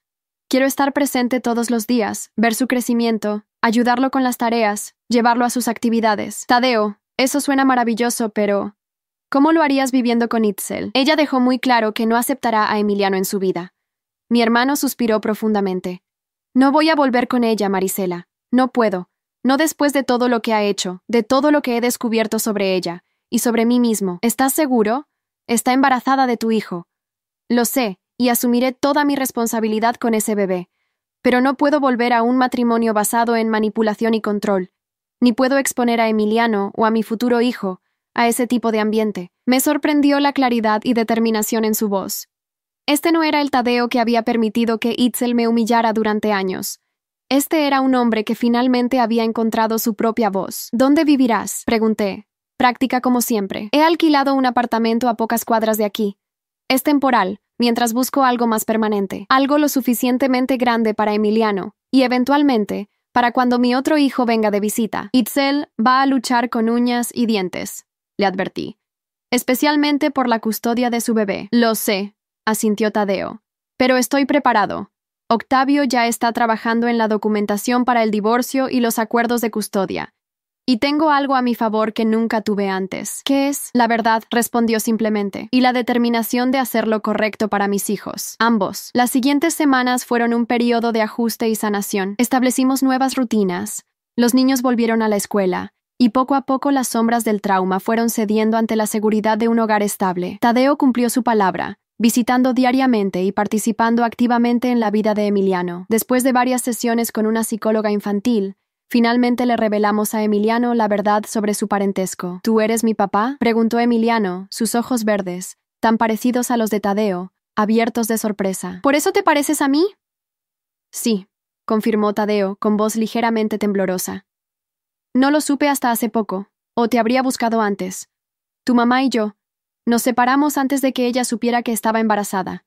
Quiero estar presente todos los días, ver su crecimiento, ayudarlo con las tareas, llevarlo a sus actividades. Tadeo, eso suena maravilloso, pero ¿cómo lo harías viviendo con Itzel? Ella dejó muy claro que no aceptará a Emiliano en su vida. Mi hermano suspiró profundamente. No voy a volver con ella, Marisela. No puedo. No después de todo lo que ha hecho, de todo lo que he descubierto sobre ella y sobre mí mismo. ¿Estás seguro? Está embarazada de tu hijo. Lo sé, y asumiré toda mi responsabilidad con ese bebé. Pero no puedo volver a un matrimonio basado en manipulación y control. Ni puedo exponer a Emiliano o a mi futuro hijo a ese tipo de ambiente. Me sorprendió la claridad y determinación en su voz. Este no era el Tadeo que había permitido que Itzel me humillara durante años. Este era un hombre que finalmente había encontrado su propia voz. ¿Dónde vivirás?, pregunté. Práctica como siempre. He alquilado un apartamento a pocas cuadras de aquí. Es temporal, mientras busco algo más permanente. Algo lo suficientemente grande para Emiliano, y eventualmente, para cuando mi otro hijo venga de visita. Itzel va a luchar con uñas y dientes, le advertí. Especialmente por la custodia de su bebé. Lo sé, asintió Tadeo. Pero estoy preparado. Octavio ya está trabajando en la documentación para el divorcio y los acuerdos de custodia. Y tengo algo a mi favor que nunca tuve antes. ¿Qué es? La verdad, respondió simplemente, y la determinación de hacer lo correcto para mis hijos. Ambos. Las siguientes semanas fueron un periodo de ajuste y sanación. Establecimos nuevas rutinas. Los niños volvieron a la escuela, y poco a poco las sombras del trauma fueron cediendo ante la seguridad de un hogar estable. Tadeo cumplió su palabra, visitando diariamente y participando activamente en la vida de Emiliano. Después de varias sesiones con una psicóloga infantil, finalmente le revelamos a Emiliano la verdad sobre su parentesco. ¿Tú eres mi papá?, preguntó Emiliano, sus ojos verdes, tan parecidos a los de Tadeo, abiertos de sorpresa. ¿Por eso te pareces a mí? Sí, confirmó Tadeo, con voz ligeramente temblorosa. No lo supe hasta hace poco, o te habría buscado antes. Tu mamá y yo nos separamos antes de que ella supiera que estaba embarazada.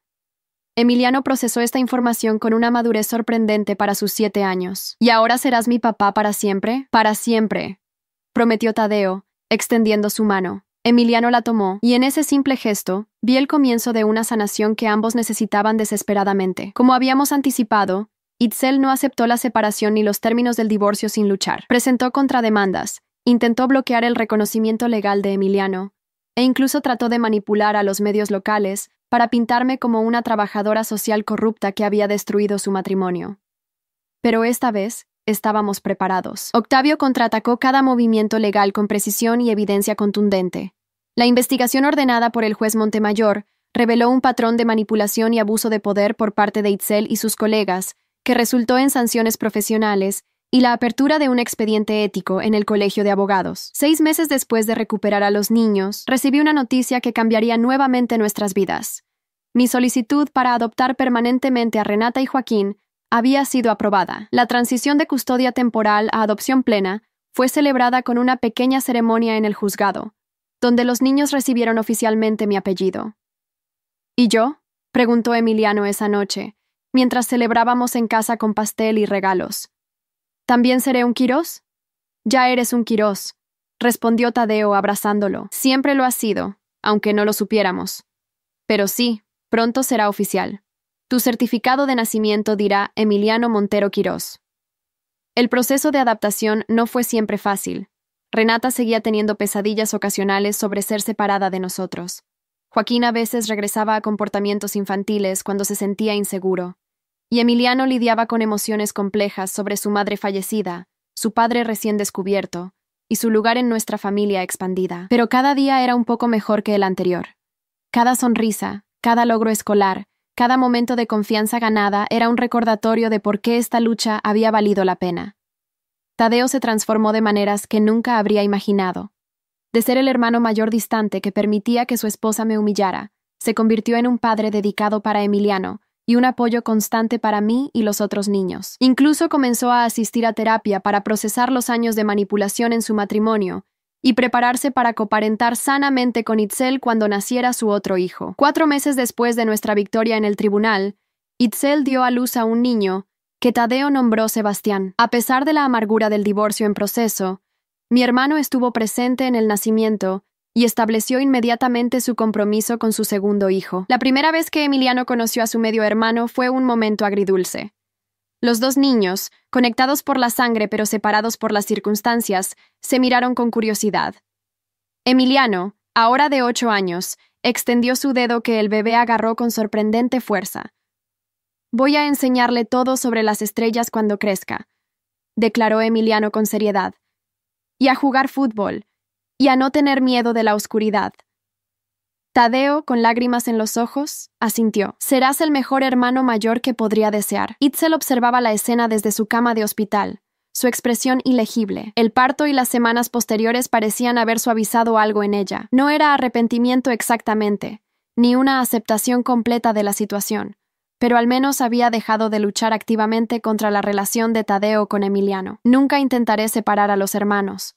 Emiliano procesó esta información con una madurez sorprendente para sus 7 años. ¿Y ahora serás mi papá para siempre? Para siempre, prometió Tadeo, extendiendo su mano. Emiliano la tomó, y en ese simple gesto, vi el comienzo de una sanación que ambos necesitaban desesperadamente. Como habíamos anticipado, Itzel no aceptó la separación ni los términos del divorcio sin luchar. Presentó contrademandas, intentó bloquear el reconocimiento legal de Emiliano, e incluso trató de manipular a los medios locales para pintarme como una trabajadora social corrupta que había destruido su matrimonio. Pero esta vez estábamos preparados. Octavio contraatacó cada movimiento legal con precisión y evidencia contundente. La investigación ordenada por el juez Montemayor reveló un patrón de manipulación y abuso de poder por parte de Itzel y sus colegas, que resultó en sanciones profesionales y la apertura de un expediente ético en el Colegio de Abogados. 6 meses después de recuperar a los niños, recibí una noticia que cambiaría nuevamente nuestras vidas. Mi solicitud para adoptar permanentemente a Renata y Joaquín había sido aprobada. La transición de custodia temporal a adopción plena fue celebrada con una pequeña ceremonia en el juzgado, donde los niños recibieron oficialmente mi apellido. ¿Y yo?, preguntó Emiliano esa noche, mientras celebrábamos en casa con pastel y regalos. ¿También seré un Quirós? Ya eres un Quirós, respondió Tadeo abrazándolo. Siempre lo has sido, aunque no lo supiéramos. Pero sí, pronto será oficial. Tu certificado de nacimiento dirá Emiliano Montero Quirós. El proceso de adaptación no fue siempre fácil. Renata seguía teniendo pesadillas ocasionales sobre ser separada de nosotros. Joaquín a veces regresaba a comportamientos infantiles cuando se sentía inseguro. Y Emiliano lidiaba con emociones complejas sobre su madre fallecida, su padre recién descubierto, y su lugar en nuestra familia expandida. Pero cada día era un poco mejor que el anterior. Cada sonrisa, cada logro escolar, cada momento de confianza ganada era un recordatorio de por qué esta lucha había valido la pena. Tadeo se transformó de maneras que nunca habría imaginado. De ser el hermano mayor distante que permitía que su esposa me humillara, se convirtió en un padre dedicado para Emiliano y un apoyo constante para mí y los otros niños. Incluso comenzó a asistir a terapia para procesar los años de manipulación en su matrimonio y prepararse para coparentar sanamente con Itzel cuando naciera su otro hijo. 4 meses después de nuestra victoria en el tribunal, Itzel dio a luz a un niño que Tadeo nombró Sebastián. A pesar de la amargura del divorcio en proceso, mi hermano estuvo presente en el nacimiento y estableció inmediatamente su compromiso con su segundo hijo. La primera vez que Emiliano conoció a su medio hermano fue un momento agridulce. Los 2 niños, conectados por la sangre pero separados por las circunstancias, se miraron con curiosidad. Emiliano, ahora de 8 años, extendió su dedo que el bebé agarró con sorprendente fuerza. «Voy a enseñarle todo sobre las estrellas cuando crezca», declaró Emiliano con seriedad. «Y a jugar fútbol, y a no tener miedo de la oscuridad». Tadeo, con lágrimas en los ojos, asintió. «Serás el mejor hermano mayor que podría desear». Itzel observaba la escena desde su cama de hospital, su expresión ilegible. El parto y las semanas posteriores parecían haber suavizado algo en ella. No era arrepentimiento exactamente, ni una aceptación completa de la situación, pero al menos había dejado de luchar activamente contra la relación de Tadeo con Emiliano. «Nunca intentaré separar a los hermanos»,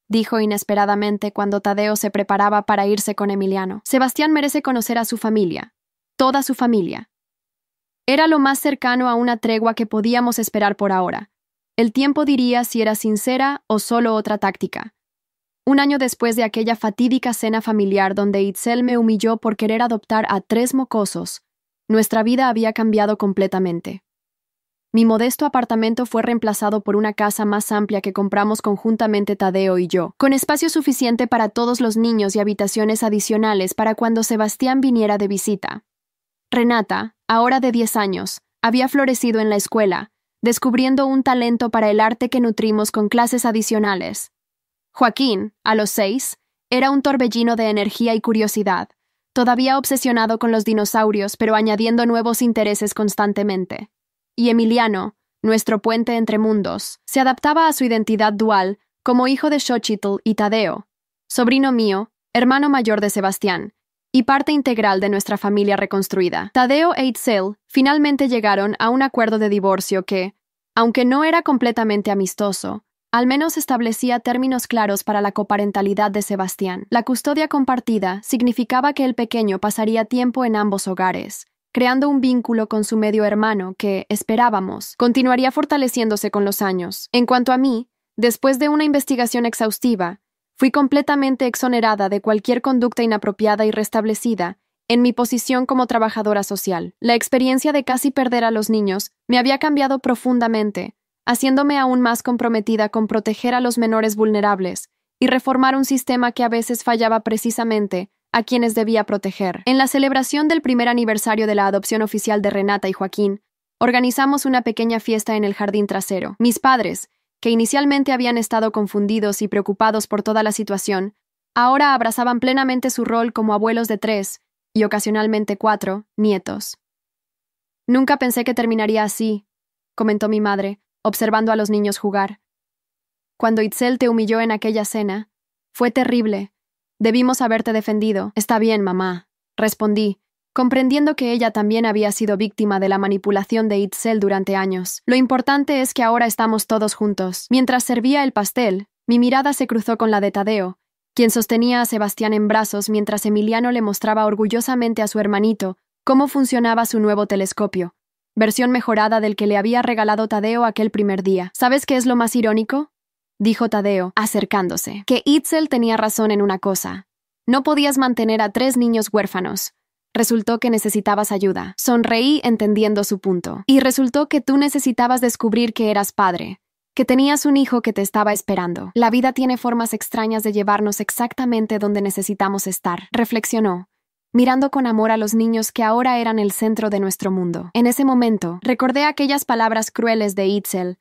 dijo inesperadamente cuando Tadeo se preparaba para irse con Emiliano. «Sebastián merece conocer a su familia, toda su familia». Era lo más cercano a una tregua que podíamos esperar por ahora. El tiempo diría si era sincera o solo otra táctica. 1 año después de aquella fatídica cena familiar donde Itzel me humilló por querer adoptar a 3 mocosos, nuestra vida había cambiado completamente. Mi modesto apartamento fue reemplazado por una casa más amplia que compramos conjuntamente Tadeo y yo, con espacio suficiente para todos los niños y habitaciones adicionales para cuando Sebastián viniera de visita. Renata, ahora de 10 años, había florecido en la escuela, descubriendo un talento para el arte que nutrimos con clases adicionales. Joaquín, a los 6, era un torbellino de energía y curiosidad, todavía obsesionado con los dinosaurios pero añadiendo nuevos intereses constantemente. Y Emiliano, nuestro puente entre mundos, se adaptaba a su identidad dual como hijo de Xochitl y Tadeo, sobrino mío, hermano mayor de Sebastián, y parte integral de nuestra familia reconstruida. Tadeo e Itzel finalmente llegaron a un acuerdo de divorcio que, aunque no era completamente amistoso, al menos establecía términos claros para la coparentalidad de Sebastián. La custodia compartida significaba que el pequeño pasaría tiempo en ambos hogares, creando un vínculo con su medio hermano que, esperábamos, continuaría fortaleciéndose con los años. En cuanto a mí, después de una investigación exhaustiva, fui completamente exonerada de cualquier conducta inapropiada y restablecida en mi posición como trabajadora social. La experiencia de casi perder a los niños me había cambiado profundamente, haciéndome aún más comprometida con proteger a los menores vulnerables y reformar un sistema que a veces fallaba precisamente a quienes debía proteger. En la celebración del primer aniversario de la adopción oficial de Renata y Joaquín, organizamos una pequeña fiesta en el jardín trasero. Mis padres, que inicialmente habían estado confundidos y preocupados por toda la situación, ahora abrazaban plenamente su rol como abuelos de 3 y ocasionalmente 4 nietos. Nunca pensé que terminaría así, comentó mi madre, observando a los niños jugar. Cuando Itzel te humilló en aquella cena, fue terrible. Debimos haberte defendido. Está bien, mamá, respondí, comprendiendo que ella también había sido víctima de la manipulación de Itzel durante años. Lo importante es que ahora estamos todos juntos. Mientras servía el pastel, mi mirada se cruzó con la de Tadeo, quien sostenía a Sebastián en brazos mientras Emiliano le mostraba orgullosamente a su hermanito cómo funcionaba su nuevo telescopio, versión mejorada del que le había regalado Tadeo aquel primer día. ¿Sabes qué es lo más irónico?, dijo Tadeo, acercándose. Que Itzel tenía razón en una cosa. No podías mantener a 3 niños huérfanos. Resultó que necesitabas ayuda. Sonreí entendiendo su punto. Y resultó que tú necesitabas descubrir que eras padre, que tenías un hijo que te estaba esperando. La vida tiene formas extrañas de llevarnos exactamente donde necesitamos estar, reflexionó, mirando con amor a los niños que ahora eran el centro de nuestro mundo. En ese momento, recordé aquellas palabras crueles de Itzel.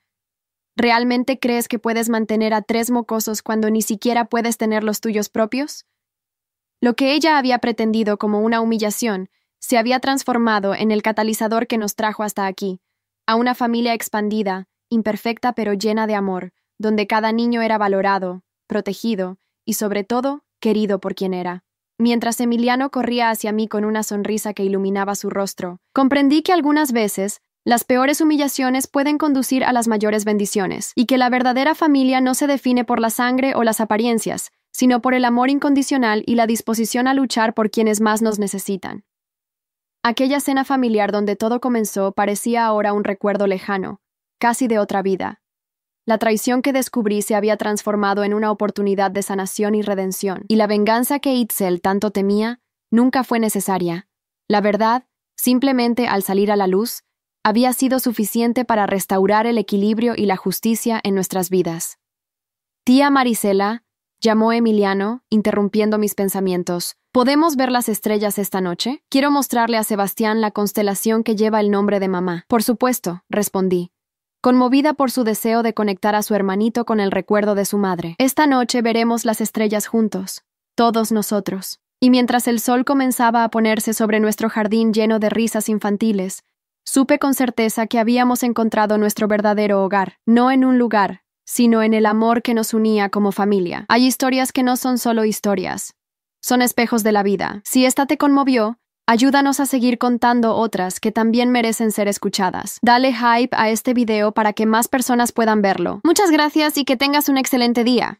¿Realmente crees que puedes mantener a 3 mocosos cuando ni siquiera puedes tener los tuyos propios? Lo que ella había pretendido como una humillación se había transformado en el catalizador que nos trajo hasta aquí, a una familia expandida, imperfecta pero llena de amor, donde cada niño era valorado, protegido y, sobre todo, querido por quien era. Mientras Emiliano corría hacia mí con una sonrisa que iluminaba su rostro, comprendí que algunas veces las peores humillaciones pueden conducir a las mayores bendiciones, y que la verdadera familia no se define por la sangre o las apariencias, sino por el amor incondicional y la disposición a luchar por quienes más nos necesitan. Aquella cena familiar donde todo comenzó parecía ahora un recuerdo lejano, casi de otra vida. La traición que descubrí se había transformado en una oportunidad de sanación y redención, y la venganza que Itzel tanto temía nunca fue necesaria. La verdad, simplemente al salir a la luz, había sido suficiente para restaurar el equilibrio y la justicia en nuestras vidas. Tía Marisela, llamó Emiliano, interrumpiendo mis pensamientos. ¿Podemos ver las estrellas esta noche? Quiero mostrarle a Sebastián la constelación que lleva el nombre de mamá. Por supuesto, respondí, conmovida por su deseo de conectar a su hermanito con el recuerdo de su madre. Esta noche veremos las estrellas juntos, todos nosotros. Y mientras el sol comenzaba a ponerse sobre nuestro jardín lleno de risas infantiles, supe con certeza que habíamos encontrado nuestro verdadero hogar, no en un lugar, sino en el amor que nos unía como familia. Hay historias que no son solo historias, son espejos de la vida. Si esta te conmovió, ayúdanos a seguir contando otras que también merecen ser escuchadas. Dale hype a este video para que más personas puedan verlo. Muchas gracias y que tengas un excelente día.